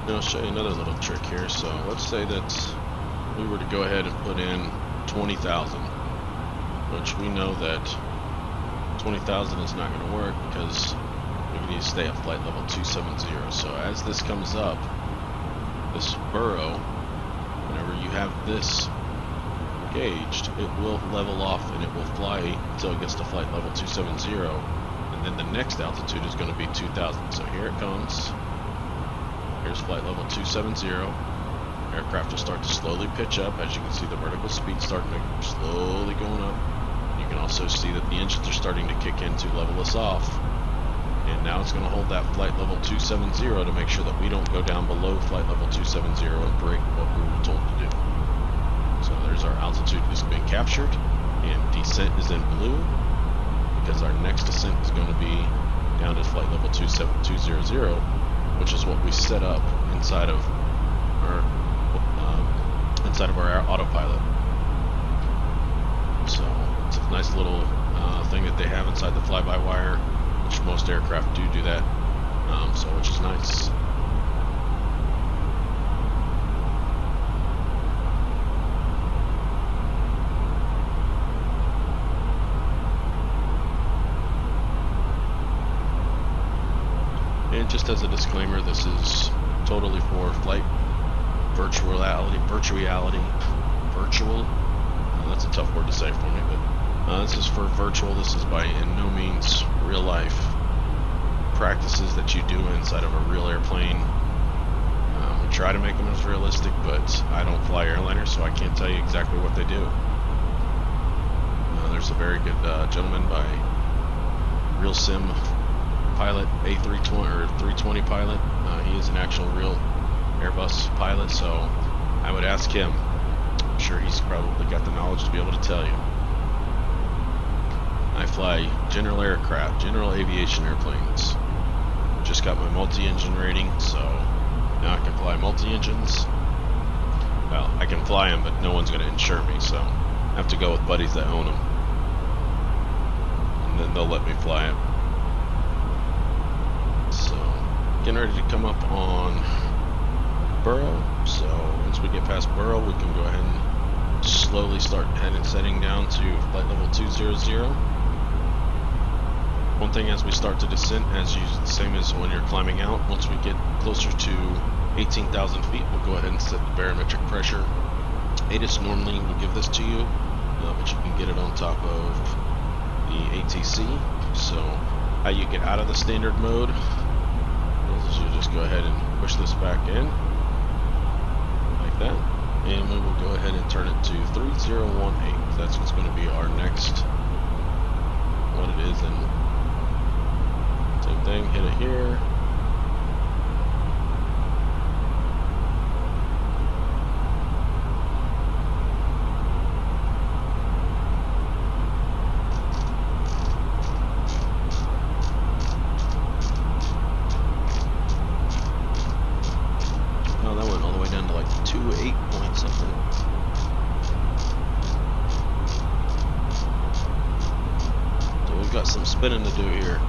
I'll show you another little trick here. So let's say that we were to go ahead and put in 20,000, which we know that 20,000 is not going to work because we need to stay at flight level 270. So as this comes up, this burrow, whenever you have this gauged, it will level off and it will fly until it gets to flight level 270, and then the next altitude is going to be 2,000. So here it comes. Here's flight level 270. Aircraft will start to slowly pitch up. As you can see, the vertical speed starting to slowly going up. You can also see that the engines are starting to kick in to level us off. And now it's going to hold that flight level 270 to make sure that we don't go down below flight level 270 and break what we were told to do. So there's our altitude is being captured, and descent is in blue because our next descent is going to be down to flight level 200, which is what we set up inside of our autopilot. So it's a nice little thing that they have inside the fly-by-wire, which most aircraft do that, so which is nice. And just as a disclaimer, this is totally for flight virtual. That's a tough word to say for me, but this is for virtual. This is by in no means real life practices that you do inside of a real airplane. We try to make them as realistic, but I don't fly airliners, so I can't tell you exactly what they do. There's a very good gentleman by Real Sim pilot, A320 or 320 pilot. He is an actual real Airbus pilot, so I would ask him. I'm sure he's probably got the knowledge to be able to tell you. I fly general aircraft, general aviation airplanes. Just got my multi-engine rating, so now I can fly multi-engines. Well, I can fly them, but no one's going to insure me, so I have to go with buddies that own them. And then they'll let me fly it. So, getting ready to come up on Burrow. So once we get past Burrow, we can go ahead and slowly start setting down to flight level 200. One thing as we start to descend, the same as when you're climbing out, once we get closer to 18,000 feet, we'll go ahead and set the barometric pressure. ATIS normally will give this to you, but you can get it on top of the ATC. So how you get out of the standard mode is you just go ahead and push this back in like that, and we will go ahead and turn it to 3018. That's what's going to be our next, what it is, and same thing, hit it here. Oh, that went all the way down to like 28 point something. So we've got some spinning to do here.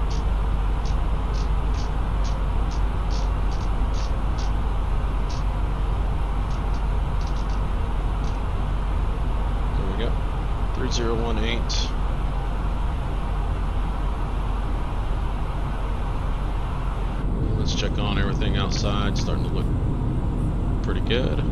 There we go. 3018. Let's check on everything outside. Starting to look pretty good.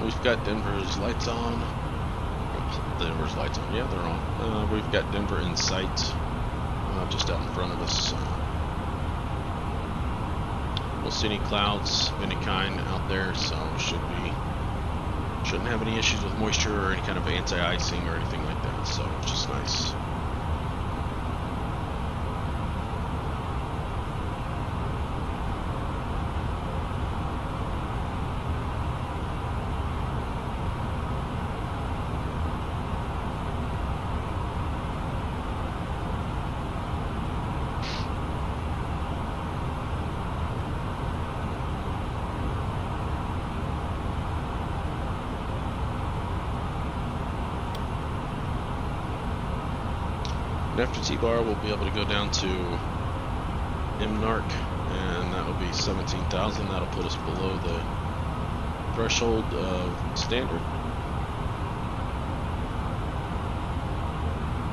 We've got Denver's lights on. Denver's lights on. Yeah, they're on. We've got Denver in sight, just out in front of us. We'll see any clouds of any kind out there, so shouldn't have any issues with moisture or any kind of anti-icing or anything like that. So it's just nice. after T-bar, we'll be able to go down to MNARC, and that will be 17,000. That'll put us below the threshold of standard.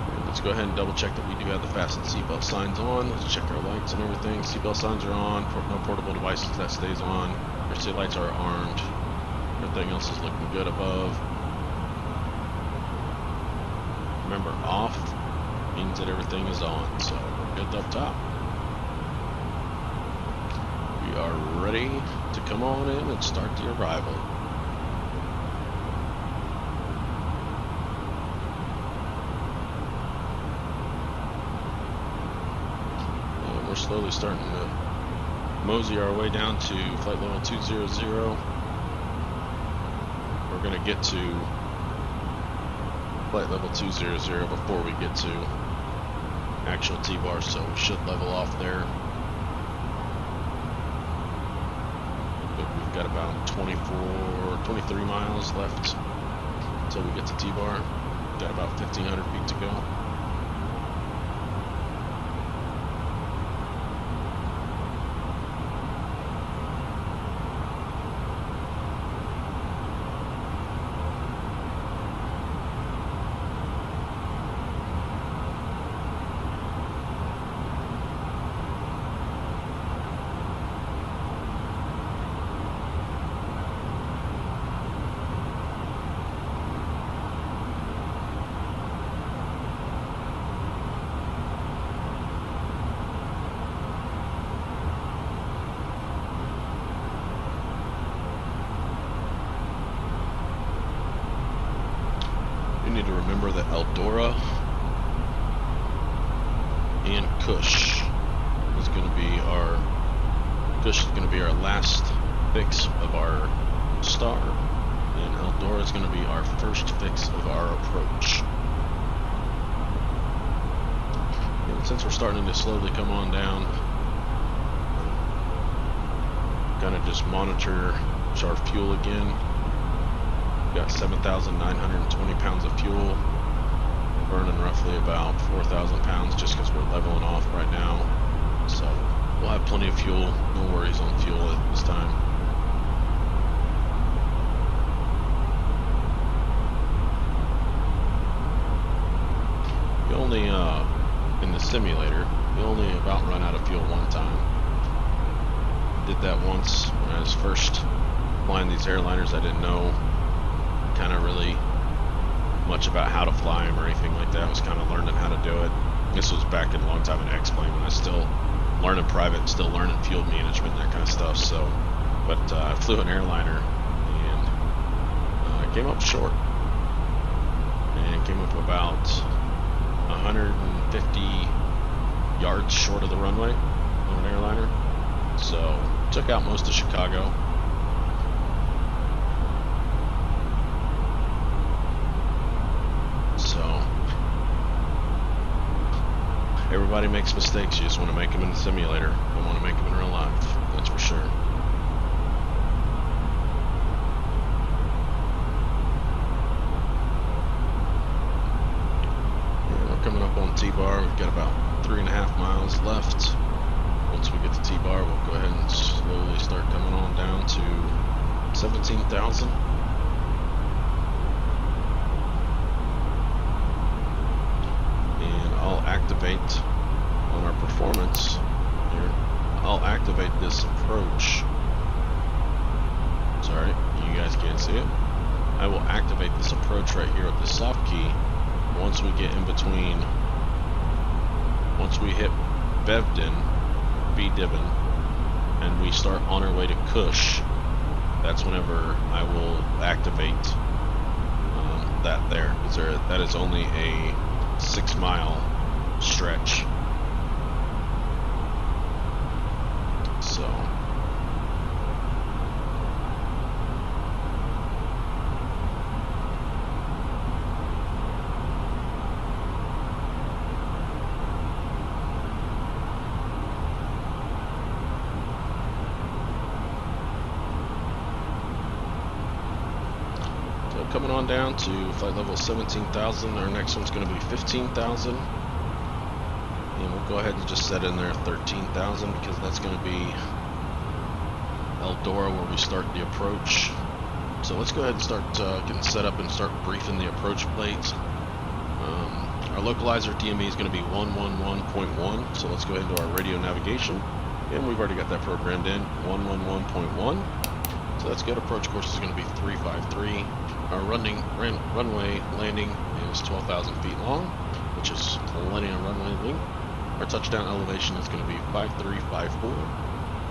And let's go ahead and double check that we do have the fasten seatbelt signs on. Let's check our lights and everything. Seatbelt signs are on. No portable devices, that stays on. Our city lights are armed. Everything else is looking good above. Remember, off means that everything is on, so we're good up top. We are ready to come on in and start the arrival. And we're slowly starting to mosey our way down to flight level 200. We're going to get to flight level 200 before we get to actual T-bar, so we should level off there. But we've got about 23 miles left until we get to T-bar. We've got about 1,500 feet to go. We need to remember that Eldora and Cush is going to be our last fix of our star, and Eldora is going to be our first fix of our approach. And since we're starting to slowly come on down, kind of just monitor our fuel again. Got 7,920 pounds of fuel, burning roughly about 4,000 pounds just because we're leveling off right now. So we'll have plenty of fuel, no worries on fuel at this time. You only, in the simulator, you only about run out of fuel one time. Did that once when I was first flying these airliners. I didn't know kind of really much about how to fly them or anything like that. I was kind of learning how to do it. This was back in a long time in X-Plane when I was still learning private, still learning field management and that kind of stuff. So, but I flew an airliner and I came up short and came up about 150 yards short of the runway on an airliner. So took out most of Chicago. Everybody makes mistakes. You just want to make them in the simulator. Don't want to make them in real life. That's for sure. And we're coming up on T-bar. We've got about 3.5 miles left. Once we get to T-bar, we'll go ahead and slowly start coming on down to 17,000. I'll activate on our performance here. I'll activate this approach. Sorry, you guys can't see it. I will activate this approach right here with the soft key once we get in between. Once we hit Bevden, B-Divin, and we start on our way to Cush, that's whenever I will activate that there. That is only a 6-mile stretch. So coming on down to flight level 17,000. Our next one's going to be 15,000. And we'll go ahead and just set in there 13,000 because that's going to be Eldora where we start the approach. So let's go ahead and start getting set up and start briefing the approach plates. Our localizer DME is going to be 111.1, so let's go ahead and do our radio navigation. And we've already got that programmed in, 111.1. So that's good. Approach course is going to be 353. Our runway landing is 12,000 feet long, which is plenty of runway length. Our touchdown elevation is going to be 5354,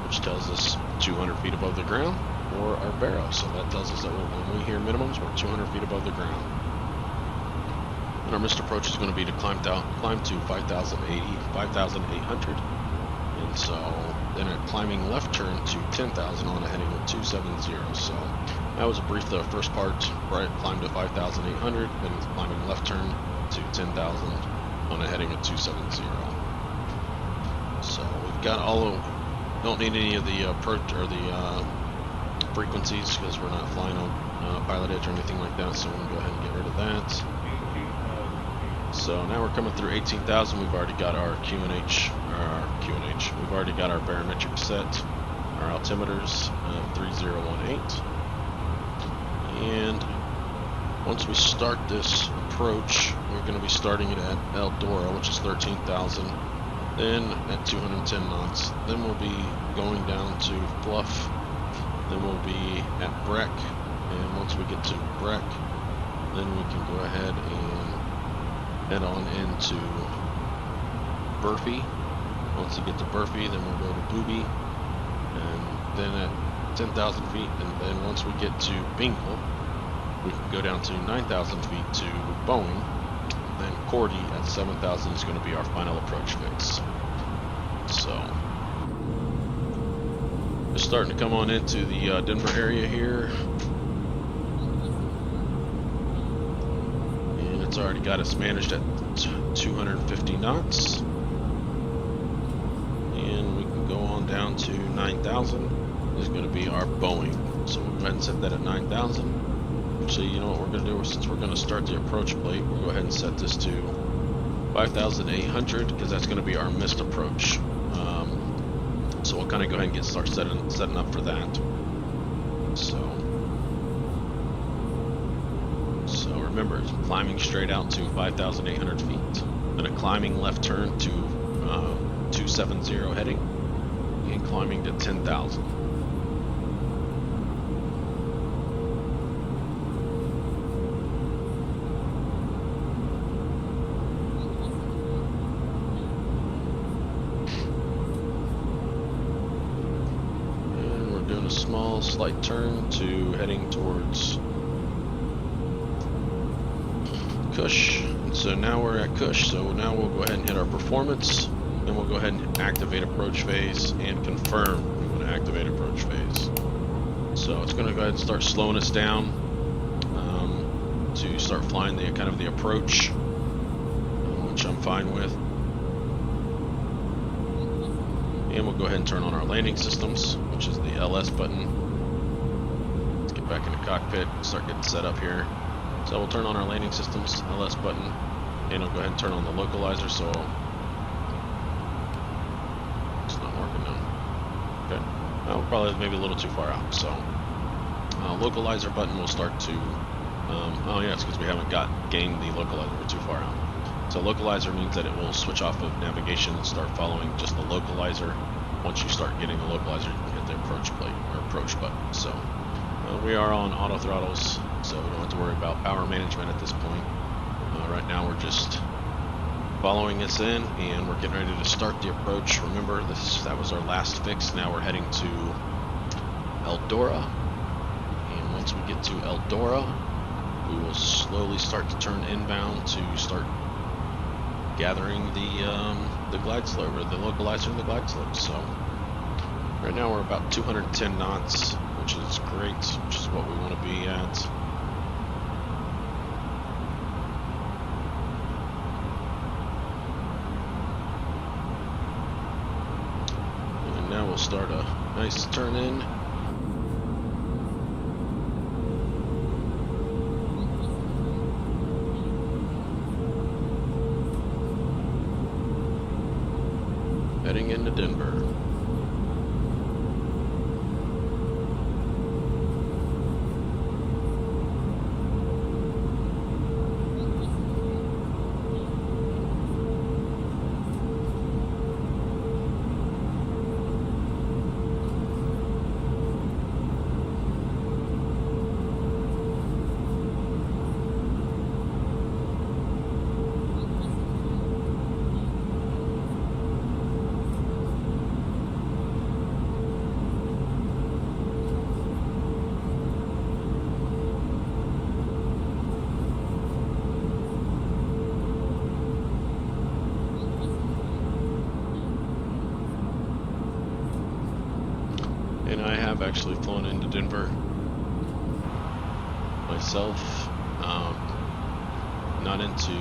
which tells us 200 feet above the ground, or our barrow. So that tells us that when we hear minimums, we're 200 feet above the ground. And our missed approach is going to be to climb to 5,800. And so then a climbing left turn to 10,000 on a heading of 270. So that was a brief, the first part, right, climb to 5,800, then climbing left turn to 10,000 on a heading of 270. So we've got all of, don't need any of the approach or the frequencies because we're not flying on pilot edge or anything like that, so we're going to go ahead and get rid of that. So now we're coming through 18,000. We've already got our QNH. We've already got our barometric set, our altimeters 3018. And once we start this approach, we're going to be starting it at Eldora, which is 13,000. Then at 210 knots. Then we'll be going down to Fluff. Then we'll be at Breck. And once we get to Breck, then we can go ahead and head on into Burfee. Once we get to Burfee, then we'll go to Booby, and then at 10,000 feet, and then once we get to Bingle, we can go down to 9,000 feet to Boeing. Then Cordy at 7,000 is going to be our final approach fix. So, just starting to come on into the Denver area here. It's already got us managed at 250 knots, and we can go on down to 9,000 is going to be our Boeing. So we'll go ahead and set that at 9,000. Actually, you know what we're going to do, since we're going to start the approach plate, we'll go ahead and set this to 5,800 because that's going to be our missed approach. So we'll kind of go ahead and start setting up for that. So remember, climbing straight out to 5,800 feet, then a climbing left turn to 270 heading, and climbing to 10,000. And we're doing a small slight turn to heading towards Cush. And so now we're at Cush, so now we'll go ahead and hit our performance, and we'll go ahead and activate approach phase and confirm we want to activate approach phase. So it's going to go ahead and start slowing us down to start flying the kind of the approach, which I'm fine with. And we'll go ahead and turn on our landing systems, which is the LS button. Let's get back into cockpit and start getting set up here. So we'll turn on our landing systems, LS button, and I'll go ahead and turn on the localizer, so it's not working now. Okay, well, probably maybe a little too far out. So localizer button will start to, oh yeah, it's because we haven't gained the localizer, we're too far out. So localizer means that it will switch off of navigation and start following just the localizer. Once you start getting the localizer, you can hit the approach plate or approach button. So we are on auto throttles, so we don't have to worry about power management at this point. Right now we're just following this in, and we're getting ready to start the approach. Remember, that was our last fix. Now we're heading to Eldora, and once we get to Eldora, we will slowly start to turn inbound to start gathering the glide slope, or the localizer and the glide slope. So right now we're about 210 knots, which is great, which is what we want to be at. And now we'll start a nice turn in. heading into Denver. And I have actually flown into Denver myself, not into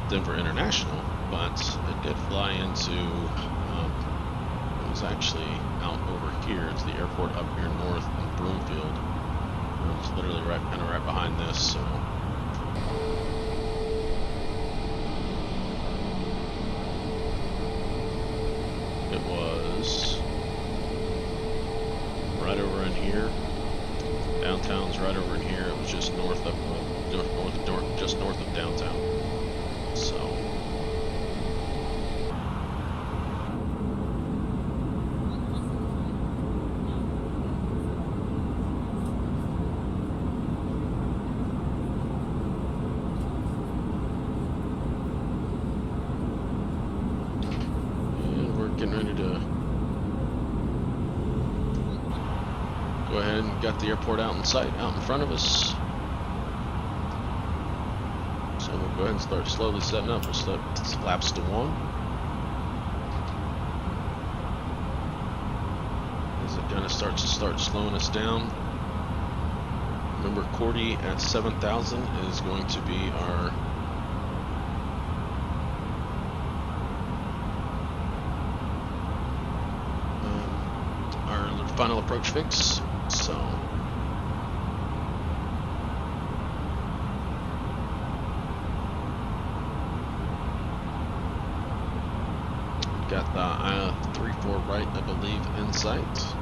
Denver International, but I did fly into, it was actually out over here. It's the airport up here north in Broomfield. It's literally kind of right behind this, so. It was right over in here. Downtown's right over in here. It was just north of just north of downtown. So and we're getting ready to go ahead and got the airport out in sight, out in front of us. So we'll go ahead and start slowly setting up. We'll set flaps to 1. As it kind of starts to slowing us down. Remember, Cordy at 7,000 is going to be our final approach fix. So got the 3-4 right, I believe, in sight.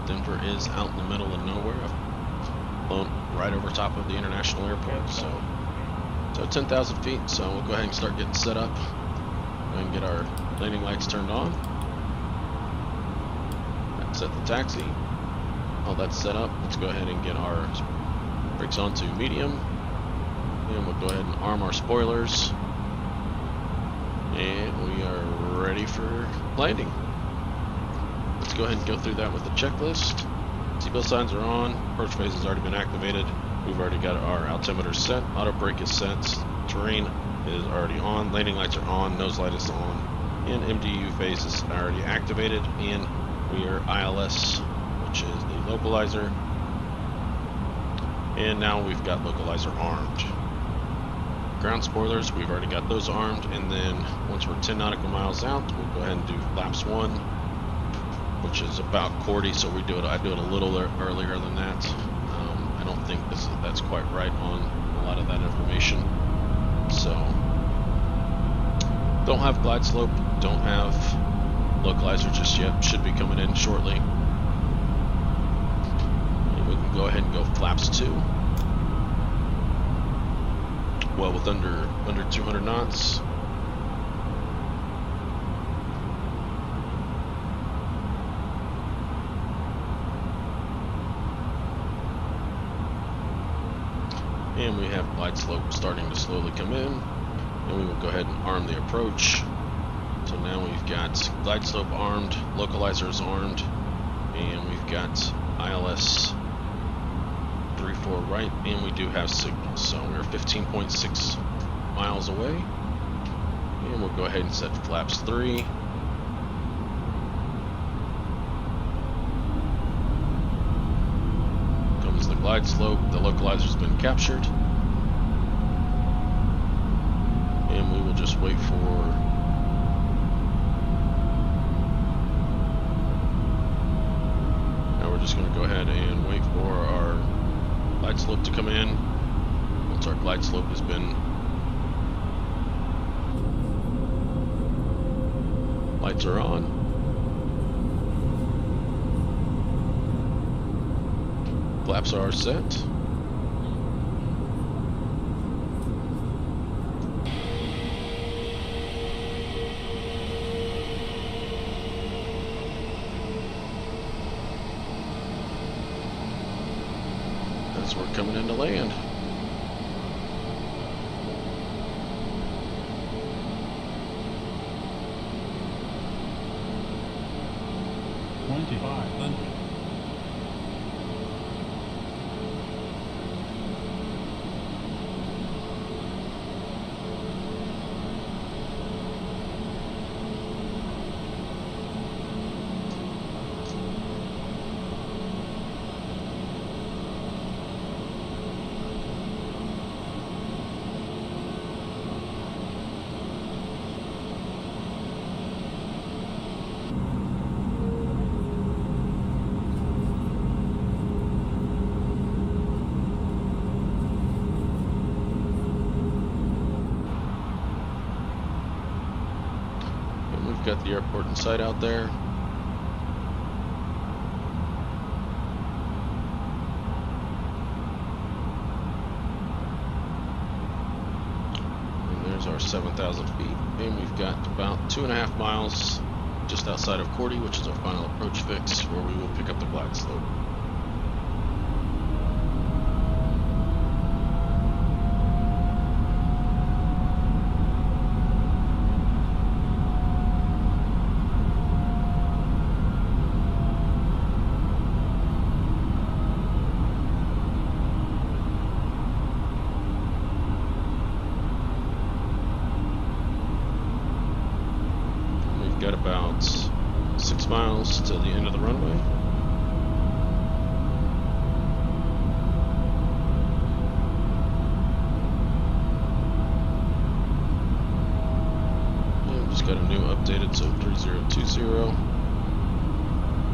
Denver is out in the middle of nowhere. I've flown right over top of the international airport, so 10,000 feet. So we'll go ahead and start getting set up and get our landing lights turned on. Set the taxi. All that's set up. Let's go ahead and get our brakes onto medium, and we'll go ahead and arm our spoilers, and we are ready for landing. Let's go ahead and go through that with the checklist. Seatbelt signs are on. Approach phase has already been activated. We've already got our altimeter set. Auto brake is set. Terrain is already on. Landing lights are on. Nose light is on. And MDU phase is already activated. And we are ILS, which is the localizer, and now we've got localizer armed. Ground spoilers, we've already got those armed, and then once we're 10 nautical miles out, we'll go ahead and do flaps 1, which is about Cordy, so I do it a little earlier than that. I don't think that's quite right on a lot of that information. So, don't have glide slope, don't have localizer just yet, should be coming in shortly. And we can go ahead and go flaps 2. Well, with under 200 knots. And we have glide slope starting to slowly come in. And we will go ahead and arm the approach. So now we've got glide slope armed, localizer is armed, and we've got ILS 3-4 right, and we do have signals. So we're 15.6 miles away, and we'll go ahead and set flaps 3. Comes the glide slope, the localizer's been captured, and we will just wait for just going to go ahead and wait for our glide slope to come in. Once our glide slope has been Lights are on. Flaps are set. As we're coming into land. Got the airport in sight out there. And there's our 7,000 feet. And we've got about 2.5 miles just outside of Cordy, which is our final approach fix, where we will pick up the glide slope. Got about 6 miles to the end of the runway. And just got a new updated zone 3020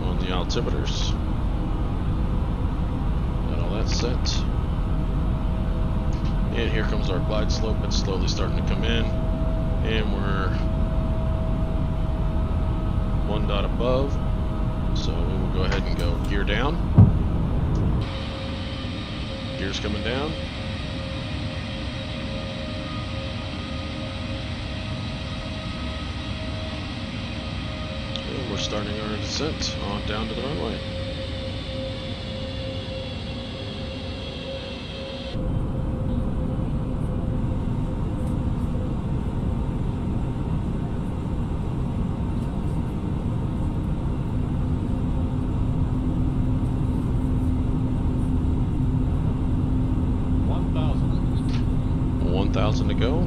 on the altimeters. Got all that set. And here comes our glide slope. It's slowly starting to come in, and we're 1 dot above, so we will go ahead and go gear down. Gears coming down. And we're starting our descent on down to the runway. To go.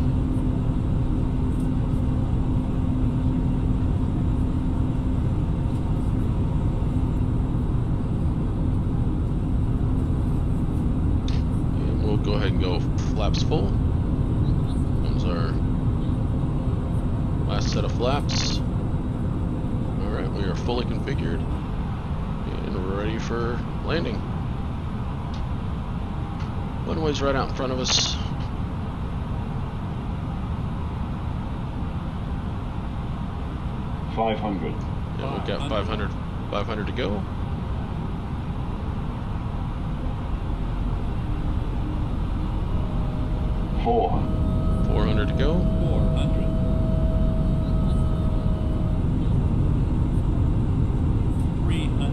And we'll go ahead and go flaps full. Comes our last set of flaps. Alright, we are fully configured and we're ready for landing. Runway's right out in front of us. 500. And we've got 500 to go. $400. 400 to go. 400. 300.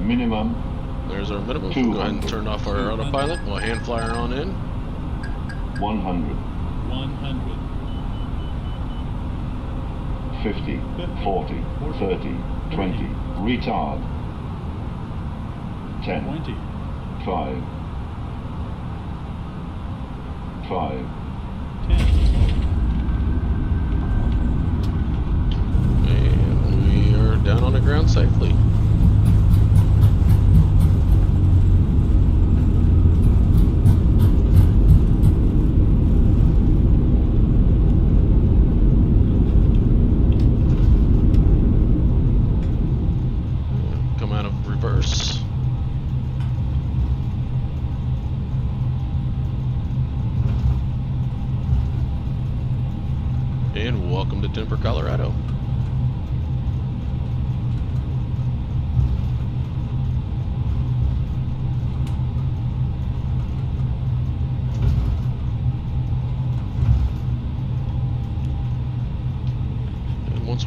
Minimum. There's our minimum. We'll go ahead and turn off our autopilot. We'll hand flyer on in. 100. 100. 50. 40. 30. 20. Retard. 10. 20. 5. 5. 10. And we are down on the ground safely.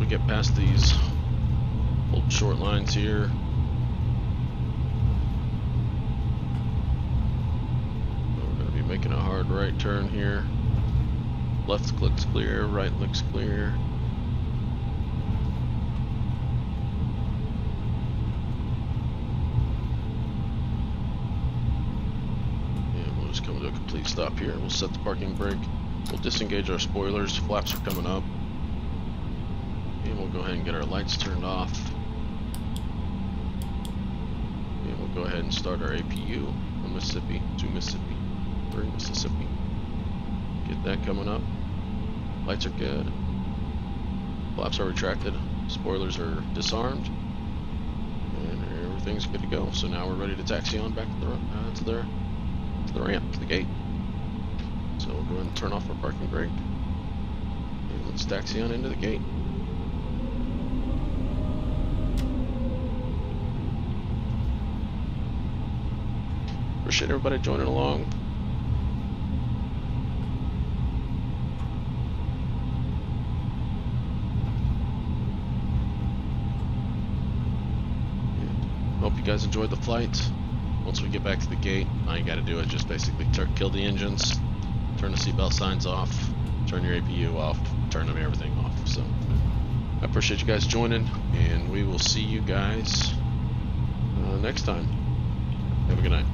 get past these old short lines here. We're going to be making a hard right turn here. Left looks clear, right looks clear. And we'll just come to a complete stop here. We'll set the parking brake. We'll disengage our spoilers. Flaps are coming up. And we'll go ahead and get our lights turned off. And we'll go ahead and start our APU. 1 Mississippi, 2 Mississippi, 3 Mississippi. Get that coming up. Lights are good. Flaps are retracted. Spoilers are disarmed. And everything's good to go. So now we're ready to taxi on back to the ramp, to the gate. So we'll go ahead and turn off our parking brake. And let's taxi on into the gate. Appreciate everybody joining along. Hope you guys enjoyed the flight. Once we get back to the gate, all you gotta do is just basically kill the engines, turn the seatbelt signs off, turn your APU off, turn everything off. So I appreciate you guys joining, and we will see you guys next time. Have a good night.